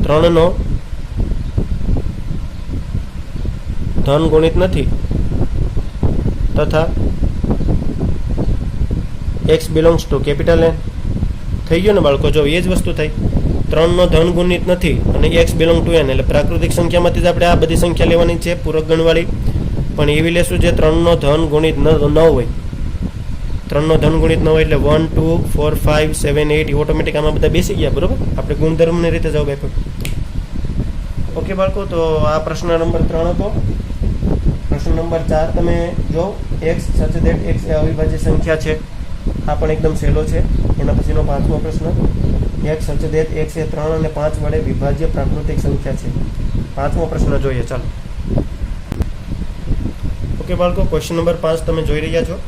3 નો ધન ગુણિત નથી તથા x belongs two capital N. થઈ ગયું ને બાળકો? જો એ જ વસ્તુ થઈ, 3 નો ધન ગુણિત નથી અને x બિલોંગ ટુ n. એટલે પ્રાકૃતિક સંખ્યામાંથી જ આપણે આ બધી સંખ્યા લેવાની છે પૂરકગણવાળી, પણ એવી લેશું જે 3 નો ધન ગુણિત ન હોય. 3 નો ધન ગુણિત ન હોય એટલે 1 2 4 5 7 8 ઓટોમેટિક આમાં બધા બેસી ગયા, બરોબર. આપણે ગુણધર્મની રીતે જવાબ આપ્યો. ઓકે બાળકો, તો આ પ્રશ્ન નંબર 3 હતો. પ્રશ્ન નંબર 4 તમે જો, એક્સ સચ દેટ એક્સ એ અવિભાજ્ય સંખ્યા છે. આ પણ એકદમ સહેલો છે. એના પછીનો 5મો પ્રશ્ન, એક્સ સચ દેટ એક્સ એ 3 અને 5 વડે વિભાજ્ય પ્રાકૃતિક સંખ્યા છે. 5મો પ્રશ્ન જોઈએ. ચાલો. ઓકે બાળકો, ક્વેશ્ચન નંબર 5 તમે જોઈ રહ્યા છો.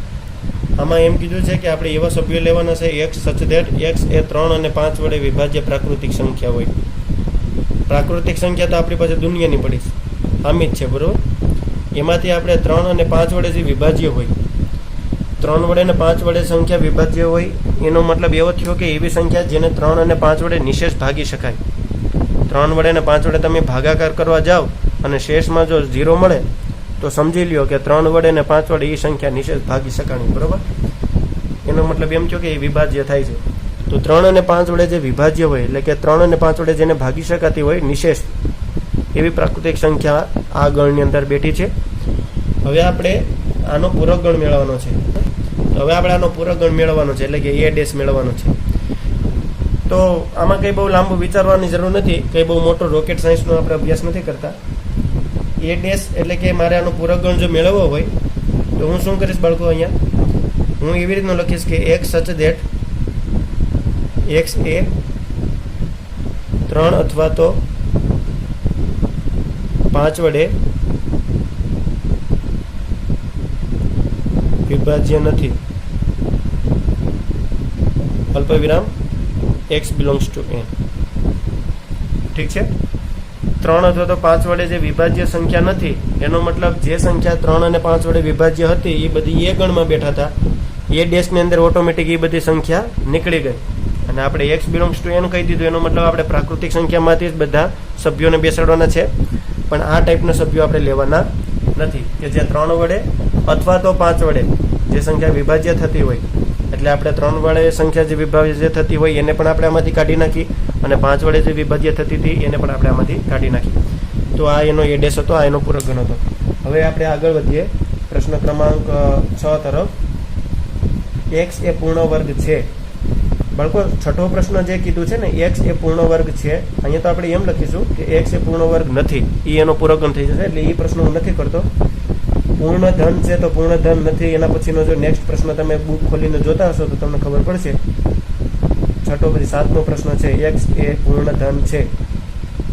આમાં એમ કીધું છે કે આપણે એવા સભ્યો લેવાના છે એક્સ સચ દેટ એક્સ એ 3 અને 5 વડે વિભાજ્ય પ્રાકૃતિક સંખ્યા હોય. પ્રાકૃતિક સંખ્યા તો આપણી પાસે દુનિયાની પડી આમી જ છે, બરોબર. એમાંથી આપણે 3 અને 5 વડે જે વિભાજ્ય હોય, 3 વડે અને 5 વડે સંખ્યા વિભાજ્ય હોય, એનો મતલબ એવો થયો કે એવી સંખ્યા જેને 3 અને 5 વડે નિશેષ ભાગી શકાય. 3 વડે અને 5 વડે તમે ભાગાકાર કરવા જાઓ અને શેષમાં જો 0 મળે તો સમજી લ્યો કે 3 વડે અને 5 વડે એ સંખ્યા નિશેષ ભાગી શકાણી, બરોબર. એનો મતલબ એમ થયો કે એ વિભાજ્ય થાય છે. તો 3 અને 5 વડે જે વિભાજ્ય હોય, એટલે કે 3 અને 5 વડે જેને ભાગી શકાતી હોય નિશેષ, એવી પ્રાકૃતિક સંખ્યા આ ગણની અંદર બેઠી છે. હવે આપણે આનો પૂરકગણ મેળવવાનો છે. હવે આપણે આનો પૂરકગણ મેળવવાનો છે, એટલે કે એ ડેશ મેળવવાનો છે. તો આમાં કંઈ બહુ લાંબુ વિચારવાની જરૂર નથી, કંઈ બહુ મોટો રોકેટ સાયન્સનો આપણે અભ્યાસ નથી કરતા. એ ડેશ એટલે કે મારે આનો પૂરકગણ જો મેળવવો હોય તો હું શું કરીશ બાળકો? અહીંયા હું એવી રીતનું લખીશ કે એક્સ સચ દેટ એક્સ એ 3 અથવા તો 5 વડે વિભાજ્ય નથી, અલ્પવિરામ x બિલોંગ્સ ટુ n. ઠીક છે. 3 અથવા તો 5 વડે જે વિભાજ્ય સંખ્યા નથી, એનો મતલબ જે સંખ્યા 3 અને 5 વડે વિભાજ્ય હતી એ બધી એ ગણમાં બેઠા હતા. એ ડેશની અંદર ઓટોમેટિક એ બધી સંખ્યા નીકળી ગઈ અને આપણે x બિલોંગ્સ ટુ n કહી દીધું. એનો મતલબ આપણે પ્રાકૃતિક સંખ્યામાંથી જ બધા સભ્યોને બેસાડવાના છે, પણ આ ટાઈપના સભ્યો આપણે લેવાના નથી કે જે 3 વડે અથવા તો 5 વડે જે સંખ્યા વિભાજ્ય થતી હોય. એટલે આપણે 3 વડે સંખ્યા જે વિભાજ્ય થતી હોય એને પણ આપણે આમાંથી કાઢી નાખી અને 5 વડે જે વિભાજ્ય થતી હતી એને પણ આપણે આમાંથી કાઢી નાખી. તો આ એનો એ ડેશ હતો, આ એનો પૂરક ગણ હતો. હવે આપણે આગળ વધીએ પ્રશ્ન ક્રમાંક 6 તરફ. x એ પૂર્ણ વર્ગ છે. બાળકો છઠ્ઠો પ્રશ્ન જે કીધું છે ને x એ પૂર્ણ વર્ગ છે, અહીંયા તો આપણે એમ લખીશું કે x એ પૂર્ણ વર્ગ નથી, એ એનો પૂરક ગણ થઈ જશે. એટલે એ પ્રશ્ન હું નથી કરતો. પૂર્ણ ધન છે તો પૂર્ણ ધન નથી, એના પછીનો જો નેક્સ્ટ પ્રશ્ન તમે બુક ખોલીને જોતા હશો તો તમને ખબર પડશે. છઠ્ઠો પછી 7મો પ્રશ્ન છે x એ પૂર્ણ ધન છે,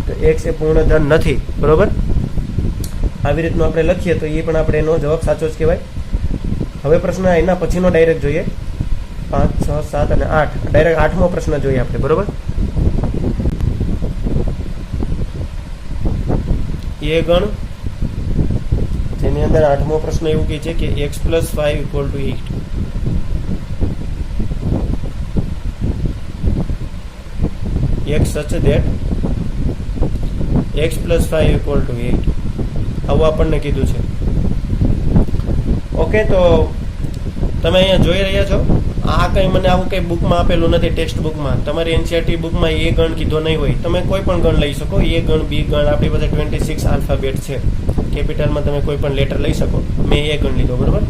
તો x એ પૂર્ણ ધન નથી. બરોબર, આવી રીતનું આપણે લખીએ તો એ પણ આપણે એનો જવાબ સાચો જ કહેવાય. હવે પ્રશ્ન એના પછીનો ડાયરેક્ટ જોઈએ, 5, 6, 7 અને 8. ડાયરેક્ટ 8મો પ્રશ્ન જોઈએ આપણે. બરોબર, એ ગણ જેની અંદર 8મો પ્રશ્ન એવું કહે છે કે x + 5 = 8. x such that x + 5 = 8. આવું આપણને કીધું છે. ઓકે, તો તમે અહીંયા જોઈ રહ્યા છો, આ કંઈ મને આવું કંઈ બુકમાં આપેલું નથી, ટેક્સ્ટ બુકમાં. તમારી એનસીઆરટી બુકમાં એ ગણ કીધો નહીં હોય. તમે કોઈ પણ ગણ લઈ શકો, એ ગણ, બી ગણ, આપણી પાસે 26 આલ્ફાબેટ છે. કેપિટલમાં તમે કોઈ પણ લેટર લઈ શકો. મેં એ ગણ લીધો. બરાબર,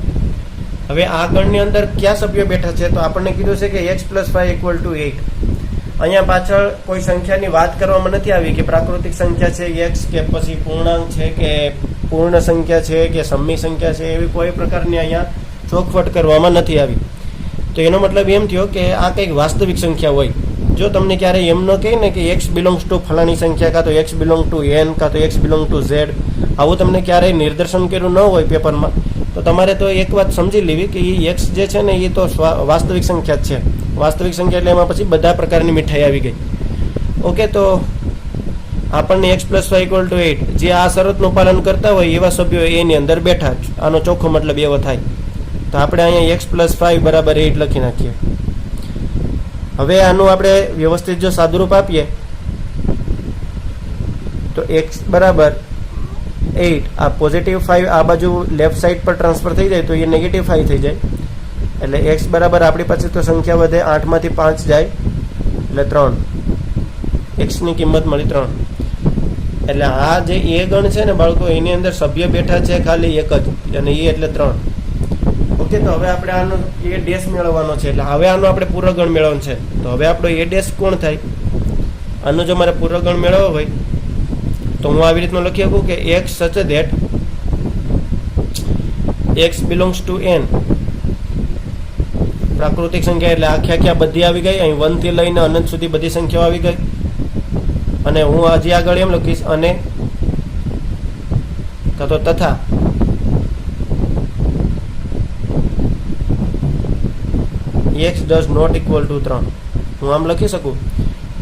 હવે આ ગણની અંદર કયા સભ્યો બેઠા છે? તો આપણને કીધું છે કે x + 5 = 8. અહીંયા પાછળ કોઈ સંખ્યાની વાત કરવામાં નથી આવી કે પ્રાકૃતિક સંખ્યા છે x કે પછી પૂર્ણાંક છે કે પૂર્ણ સંખ્યા છે કે સમમી સંખ્યા છે, એવી કોઈ પ્રકારની અહીંયા ચોખવટ કરવામાં નથી આવી. તો એનો મતલબ એમ થયો કે આ કંઈક વાસ્તવિક સંખ્યા હોય. જો તમને ક્યારેય એમ ન કહે ને કે x બિલોંગ્સ ટુ ફલાણી સંખ્યા, કાં તો x બિલોંગ ટુ n, કાં તો x બિલોંગ ટુ z, આવું તમને ક્યારેય નિદર્શન કર્યું ન હોય પેપરમાં, તો તમારે તો એક વાત સમજી લેવી કે એ x જે છે ને એ તો વાસ્તવિક સંખ્યા જ છે. વાસ્તવિક સંખ્યા એટલે એમાં પછી બધા પ્રકારની મીઠાઈ આવી ગઈ. ઓકે, તો આપણને x + 5 = 8 જે આ શરતનું પાલન કરતા હોય એવા સભ્યો એની અંદર બેઠા જ. આનો ચોખ્ખો મતલબ એવો થાય. તો આપણે અહીંયા x + 5 = 8 લખી નાખીએ. હવે આનું આપણે વ્યવસ્થિત જો સાદુરૂપ આપીએ તો x = 8, આ પોઝિટિવ 5 આ બાજુ લેફ્ટ સાઈડ પર ટ્રાન્સફર થઈ જાય તો એ નેગેટિવ 5 થઈ જાય. એટલે x બરાબર આપણી પાસે તો સંખ્યા વધે, 8 માંથી 5 જાય એટલે 3. x ની કિંમત મળી 3. એટલે આ જે એ ગણ છે ને બાળકો, એની અંદર સભ્ય બેઠા છે ખાલી એક જ, અને એ એટલે 3. ઓકે, તો હવે આપણે આનો એ ડેશ મેળવવાનો છે. એટલે હવે આનો આપણે પૂરો ગણ મેળવવાનો છે. તો હવે આપણો એ ડેશ કોણ થાય? આનો જો મારે પૂરો ગણ મેળવવો હોય તો હું આવી રીતનું લખી શકું કે x such that x belongs to n. પ્રાકૃતિક સંખ્યા એટલે આખી બધી આવી ગઈ. અહીં 1 થી લઈને અનંત સુધી બધી સંખ્યાઓ આવી ગઈ. અને હું હજી આગળ એમ લખીશ અને તો તથા x does not equal to 3. હું આમ લખી શકું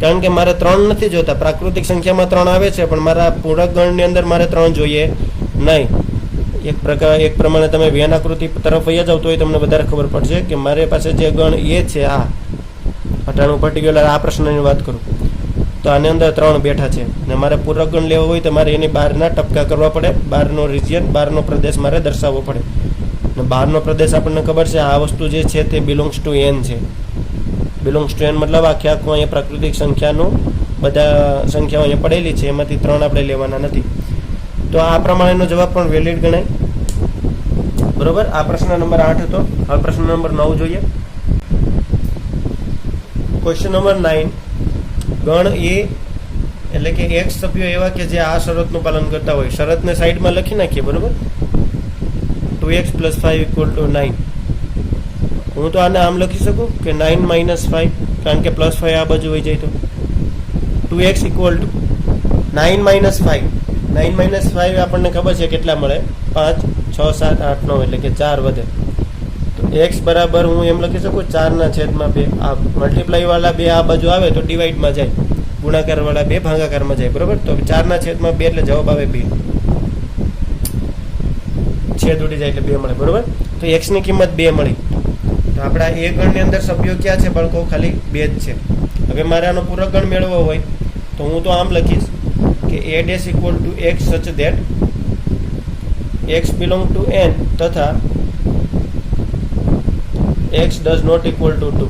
કારણ કે મારે 3 નથી જોતા. પ્રાકૃતિક સંખ્યામાં 3 આવે છે પણ મારા પૂરક ગણની અંદર મારે 3 જોઈએ નહીં. એક પ્રમાણે તમે વેન આકૃતિ તરફ વહી જાવ તો તમને વધારે ખબર પડશે કે મારી પાસે જે ગણ એ છે, આ 98 પર્ટિક્યુલર આ પ્રશ્નની વાત કરું તો આની અંદર 3 બેઠા છે ને મારે પૂરક ગણ લેવો હોય તો મારે એની બહારના ટપકા કરવા પડે. બહારનો રિજિયન, બહારનો પ્રદેશ મારે દર્શાવવો પડે. ને બહારનો પ્રદેશ આપણને ખબર છે આ વસ્તુ જે છે તે બિલોંગ્સ ટુ n છે. બિલોંગ્સ ટુ n મતલબ આખું અહીંયા પ્રાકૃતિક સંખ્યાનું બધા સંખ્યાઓ અહીંયા પડેલી છે, એમાંથી 3 આપણે લેવાના નથી. તો આ પ્રમાણેનો જવાબ પણ વેલિડ ગણાય. બરોબર, આ પ્રશ્ન નંબર 8 હતો. હવે પ્રશ્ન નંબર 9 જોઈએ. ક્વેશ્ચન નંબર 9, ગણ એ એટલે કે એક સભ્યો એવા કે જે આ શરતનું પાલન કરતા હોય. શરતને સાઈડમાં લખી નાખીએ. બરોબર, 2x + 5 = 9. હું તો આને આમ લખી શકું કે 9 - 5, કારણ કે +5 આ બાજુ વહી જાય તો 2x = 9 - 5. 9 - 5 આપણને ખબર છે કેટલા મળે, 5, 6, 7, 8, 9 એટલે કે 4 વધે. તો x બરાબર હું એમ લખી શકું 4/2. આ મલ્ટીપ્લાય વાળા 2 આ બાજુ આવે તો ડિવાઈડમાં જાય ગુણાકારવાળા 2 ભાગાકારમાં જાય, બરોબર. તો 4/2 એટલે જવાબ આવે 2. છેદ ઉડી જાય એટલે 2 મળે, બરોબર. તો x ની કિંમત 2 મળી. તો આપણા એ ગણની અંદર સભ્યો ક્યાં છે બાળકો? ખાલી 2 જ છે. હવે મારે આનો પૂરક ગણ મેળવવો હોય તો હું તો આમ લખીશ કે a dash equal to x such that x belong to n તથા x does not equal to 2.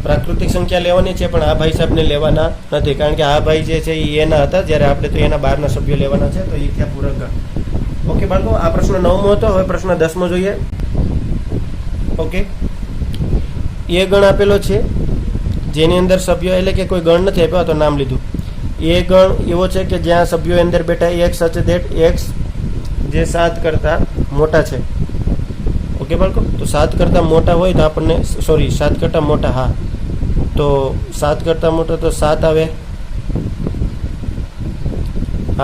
પ્રાકૃતિક સંખ્યા લેવાની છે પણ આ ભાઈ સાહેબને લેવાના નથી, કારણ કે આ ભાઈ જે છે એ એના હતા, જ્યારે આપણે તો એના બહારના સભ્યો લેવાના છે. તો એ ત્યાં પૂરક ગણ. ઓકે બાળકો, આ પ્રશ્ન 9મો હતો. હવે પ્રશ્ન 10મો જોઈએ. ઓકે, એ ગણ આપેલો છે જેની અંદર સભ્યો એટલે કે કોઈ ગણ નથી આપ્યો, તો નામ લીધું. એ ગણ એવો છે કે જ્યાં સભ્યો અંદર બેઠા x such that x જે 7 કરતા મોટા છે. ઓકે બાળકો, તો 7 કરતા મોટા હોય તો આપણને 7 કરતા મોટા, હા, તો 7 કરતા મોટા તો 7 આવે,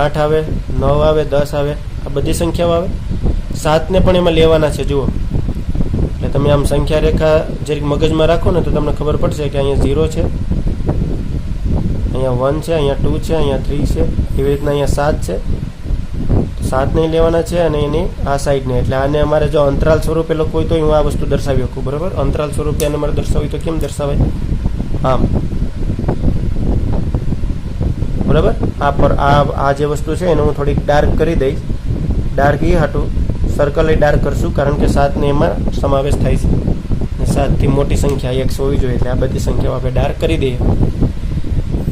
8 આવે, 9 આવે, 10 આવે, આ બધી સંખ્યાઓ આવે. 7ને પણ એમાં લેવાના છે. જુઓ, એટલે તમે આમ સંખ્યા રેખા જરીક મગજમાં રાખો ને તો તમને ખબર પડશે કે અહીંયા 0 છે, અહીંયા 1 છે, અહીંયા 2 છે, અહીંયા 3 છે, એવી રીતના અહીંયા 7 છે. 7 નહીં લેવાના છે અને એની આ સાઈડને, એટલે આને અમારે જો અંતરાલ સ્વરૂપે લખવું હોય તો હું આ વસ્તુ દર્શાવી શકું, બરાબર. અંતરાલ સ્વરૂપે આને મારે દર્શાવવી તો કેમ દર્શાવાય? આમ, બરાબર. આ જે વસ્તુ છે એને હું થોડીક ડાર્ક કરી દઈશ. ડાર્ક એ હાટું સર્કલ એ ડાર્ક કરશું કારણ કે 7ને એમાં સમાવેશ થાય છે. 7થી મોટી સંખ્યા x હોવી જોઈએ, એટલે આ બધી સંખ્યાઓ આપણે ડાર્ક કરી દઈએ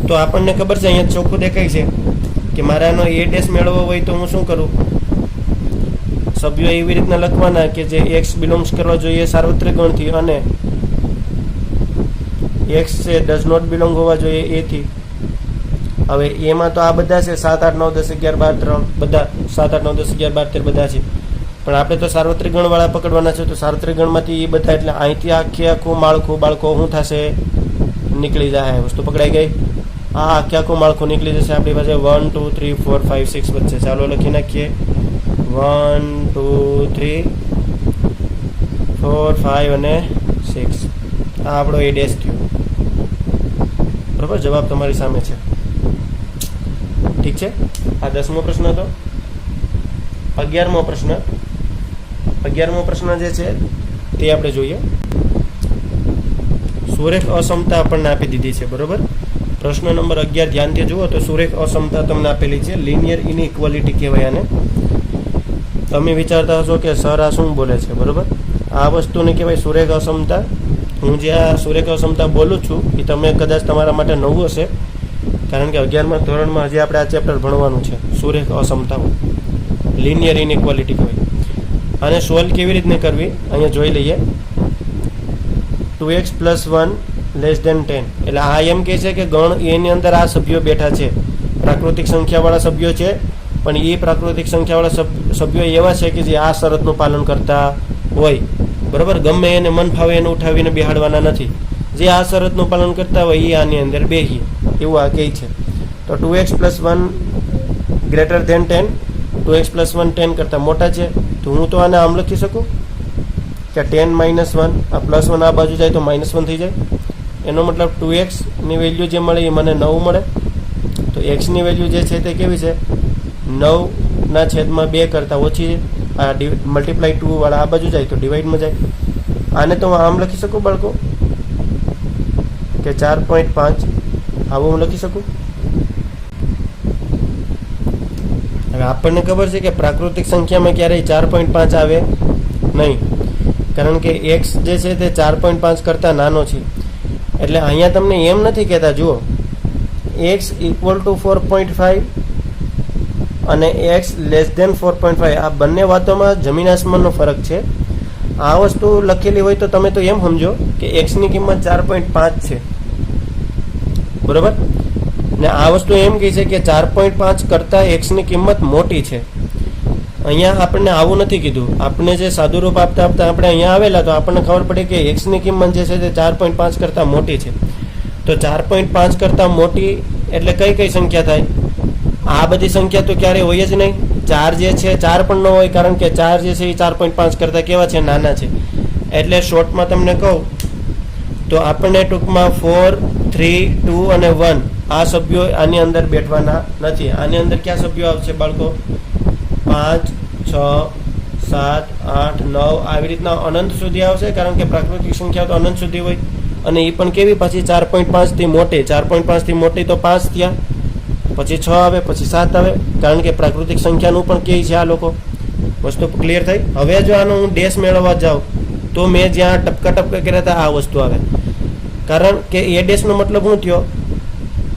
તો આપણને ખબર છે અહીંયા ચોખ્ખું દેખાય છે કે મારે આનો a ડેશ મેળવવો હોય તો હું શું કરું? સભ્યો એવી રીતના લખવાના કે જે x બિલોંગ્સ કરવા જોઈએ સાર્વત્રિક ગણથી અને x છે ડઝ નોટ બિલોંગ હોવા જોઈએ a થી. હવે એમાં તો આ બધા છે 7, 8, 9, 10, 11, 12, 3 બધા 7, 8, 9, 10, 11, 12, 13 બધા છે, પણ આપણે તો સાર્વત્રિક ગણવાળા પકડવાના છે. તો સાર્વત્રિક ગણમાંથી એ બધા, એટલે અહીંથી આખું માળખું બાળકો શું થશે? નીકળી જાય. વસ્તુ પકડાઈ ગઈ. આ આખું માળખું નીકળી જશે આપણી પાસે. 1, 2, 3, 4, 5, 6 વચ્ચે. ચાલો લખી નાખીએ 1, 2, 3, 4, 5 અને 6. આ આપણો a ડેશ થયો, બરાબર. જવાબ તમારી સામે છે. ઠીક છે. આ 10મો પ્રશ્ન હતો. 11મો પ્રશ્ન. 11મો પ્રશ્ન જે છે તે આપણે જોઈએ. સુરેખ અસમતા આપણને આપી દીધી છે, બરોબર. પ્રશ્ન નંબર 11 ધ્યાનથી જુઓ તો સુરેખ અસમતા તમને આપેલી છે. લિનિયર ઇનઇક્વાલિટી કહેવાય આને. તમે વિચારતા હશો કે સર આ શું બોલે છે, બરોબર. આ વસ્તુને કહેવાય સુરેખ અસમતા. હું જે આ સુરેખ અસમતા બોલું છું એ તમે કદાચ તમારા માટે નવું હશે, કારણ કે 11મા ધોરણમાં હજી આપણે આ ચેપ્ટર ભણવાનું છે. સુરેખ અસમતાઓ, લિનિયર ઇનઇક્વાલિટી કહેવાય. આને સોલ્વ કેવી રીતને કરવી અહીંયા જોઈ લઈએ. 2x + 1 < 10. એટલે આ એમ કહે છે કે ગણ એની અંદર આ સભ્યો બેઠા છે, પ્રાકૃતિક સંખ્યાવાળા સભ્યો છે, પણ એ પ્રાકૃતિક સંખ્યાવાળા સભ્યો એવા છે કે જે આ શરતનું પાલન કરતા હોય, બરાબર. ગમે એને મન ફાવે એને ઉઠાવીને બેહાડવાના નથી. જે આ શરતનું પાલન કરતા હોય એ આની અંદર બેહીએ, એવું આ કહે છે. તો 2x + 1 > 10. 2x + 1 10 કરતાં મોટા છે, તો હું તો આને આમ લખી શકું કે 10 - 1. આ +1 આ બાજુ જાય તો -1 થઈ જાય. એનો મતલબ 2x ની વેલ્યુ જે મળે એ મને 9 મળે. તો x ની વેલ્યુ જે છે તે કેવી છે? 9/2 કરતાં ઓછી છે. આ મલ્ટીપ્લાય 2 વાળા આ બાજુ જાય તો ડિવાઈડમાં જાય. આને તો હું આમ લખી શકું બાળકો કે 4.5. આવું હું લખી શકું. હવે આપણને ખબર છે કે પ્રાકૃતિક સંખ્યામાં ક્યારેય 4.5 આવે નહીં, કારણ કે x જે છે તે 4.5 કરતાં નાનો છે. એટલે અહીંયા તમને એમ નથી કહેતા, જુઓ, x = 4.5 અને x < 4.5 આ બંને વાતોમાં જમીન આસમાનનો ફરક છે. આ વસ્તુ લખેલી હોય તો તમે તો એમ સમજો કે x ની કિંમત 4.5 છે, બરોબર. ને આ વસ્તુ એમ કહે છે કે 4.5 કરતાં x ની કિંમત મોટી છે. અહીંયા આપણને આવું નથી કીધું. આપણે જે સાદુરૂપ આપતા આપણે અહીંયા આવેલા તો આપણને ખબર પડી કે x ની કિંમત જે છે તે 4.5 કરતાં મોટી છે. તો 4.5 કરતાં મોટી એટલે કઈ કઈ સંખ્યા થાય? આ બધી સંખ્યા તો ક્યારેય હોય જ નહીં. 4 જે છે 4 પણ ન હોય, કારણ કે 4 જે છે એ 4.5 કરતાં કેવા છે? નાના છે. એટલે શોર્ટમાં તમને કહું તો આપણને ટૂંકમાં 4, 3, 2 અને 1 આ સભ્યો આની અંદર બેઠવાના નથી. આની અંદર કયા સભ્યો આવશે બાળકો? 5, 6, 7, 8, 9 આવી રીતના અનંત સુધી આવશે, કારણ કે પ્રાકૃતિક સંખ્યાઓ તો અનંત સુધી હોય. અને એ પણ કેવી? પછી 4.5 થી મોટી. 4.5 થી મોટી તો 5 થયા, પછી 6 આવે, પછી 7 આવે, કારણ કે પ્રાકૃતિક સંખ્યાનું પણ કે છે આ લોકો. વસ્તુ ક્લિયર થઈ? હવે જો આનો હું ડેશ મેળવવા જાઉં તો મેં જ્યાં ટપકા ટપકા કર્યા હતા આ વસ્તુ આવે, કારણ કે એ ડેશનો મતલબ શું થયો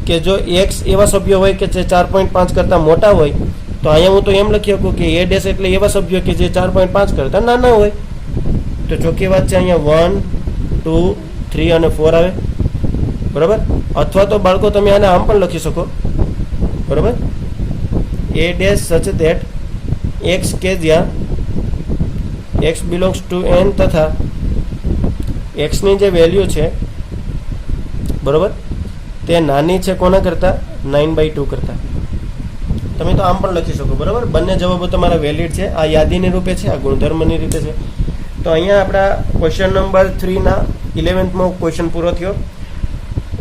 કે જો એક્સ એવા સભ્યો હોય કે જે 4.5 કરતાં મોટા હોય, તો અહીંયા હું તો એમ લખી શકું કે એ ડેશ એટલે એવા સભ્યો કે જે 4.5 કરતાં નાના હોય. તો ચોખ્ખી વાત છે, અહીંયા 1, 2, 3 અને 4 આવે, બરાબર. અથવા તો બાળકો તમે આને આમ પણ લખી શકો, બરાબર. એ ડેશ સચ ધેટ એક્સ કે જ્યાં એક્સ બિલોંગ્સ ટુ એન તથા એક્સની જે વેલ્યુ છે, બરાબર, તે નાની છે કોના કરતાં? 9/2 કરતાં. તમે તો આમ પણ લખી શકો, બરાબર. બંને જવાબો તમારા વેલિડ છે. આ યાદીની રૂપે છે, આ ગુણધર્મની રીતે છે. તો અહીંયા આપણા ક્વેશ્ચન નંબર 3ના 11મો ક્વેશ્ચન પૂરો થયો.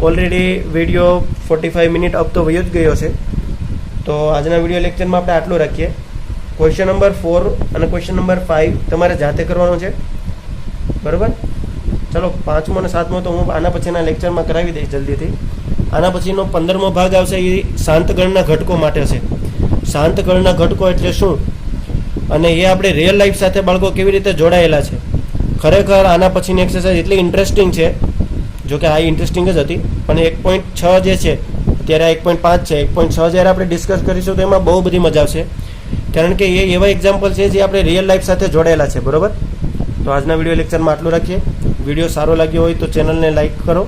ઓલરેડી વિડીયો 45 મિનિટ અપ તો વયો જ ગયો છે. તો આજના વિડીયો લેક્ચરમાં આપણે આટલું રાખીએ. ક્વેશ્ચન નંબર 4 અને ક્વેશ્ચન નંબર 5 તમારે જાતે કરવાનો છે, બરાબર. ચલો 5મો અને 7મો તો હું આના પછીના લેક્ચરમાં કરાવી દઈશ જલ્દીથી. આના પછીનો 15મો ભાગ આવશે, એ શાંતગણના ઘટકો માટે છે. શાંતગણના ઘટકો એટલે શું, અને એ આપણે રિયલ લાઈફ સાથે બાળકો કેવી રીતે જોડાયેલા છે. ખરેખર આના પછીની એક્સરસાઇઝ એટલી ઇન્ટરેસ્ટિંગ છે, જોકે આ ઇન્ટરેસ્ટિંગ જ હતી, પણ 1.6 જે છે અત્યારે આ 1.5 છે. 1.6 જ્યારે આપણે ડિસ્કસ કરીશું તો એમાં બહુ બધી મજા આવશે, કારણ કે એ એવા એક્ઝામ્પલ છે જે આપણે રિયલ લાઈફ સાથે જોડાયેલા છે, બરાબર. તો આજના વિડીયો લેક્ચરમાં આટલું રાખીએ. વિડીયો સારો લાગ્યો હોય તો ચેનલને લાઈક કરો,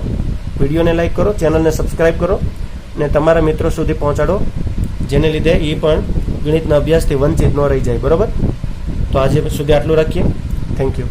વિડીયોને લાઈક કરો, ચેનલને સબસ્ક્રાઈબ કરો અને તમારા મિત્રો સુધી પહોંચાડો, જેને લીધે એ પણ ગણિતના અભ્યાસથી વંચિત ન રહી જાય, બરાબર. તો આજે સુધી આટલું રાખીએ. Thank you.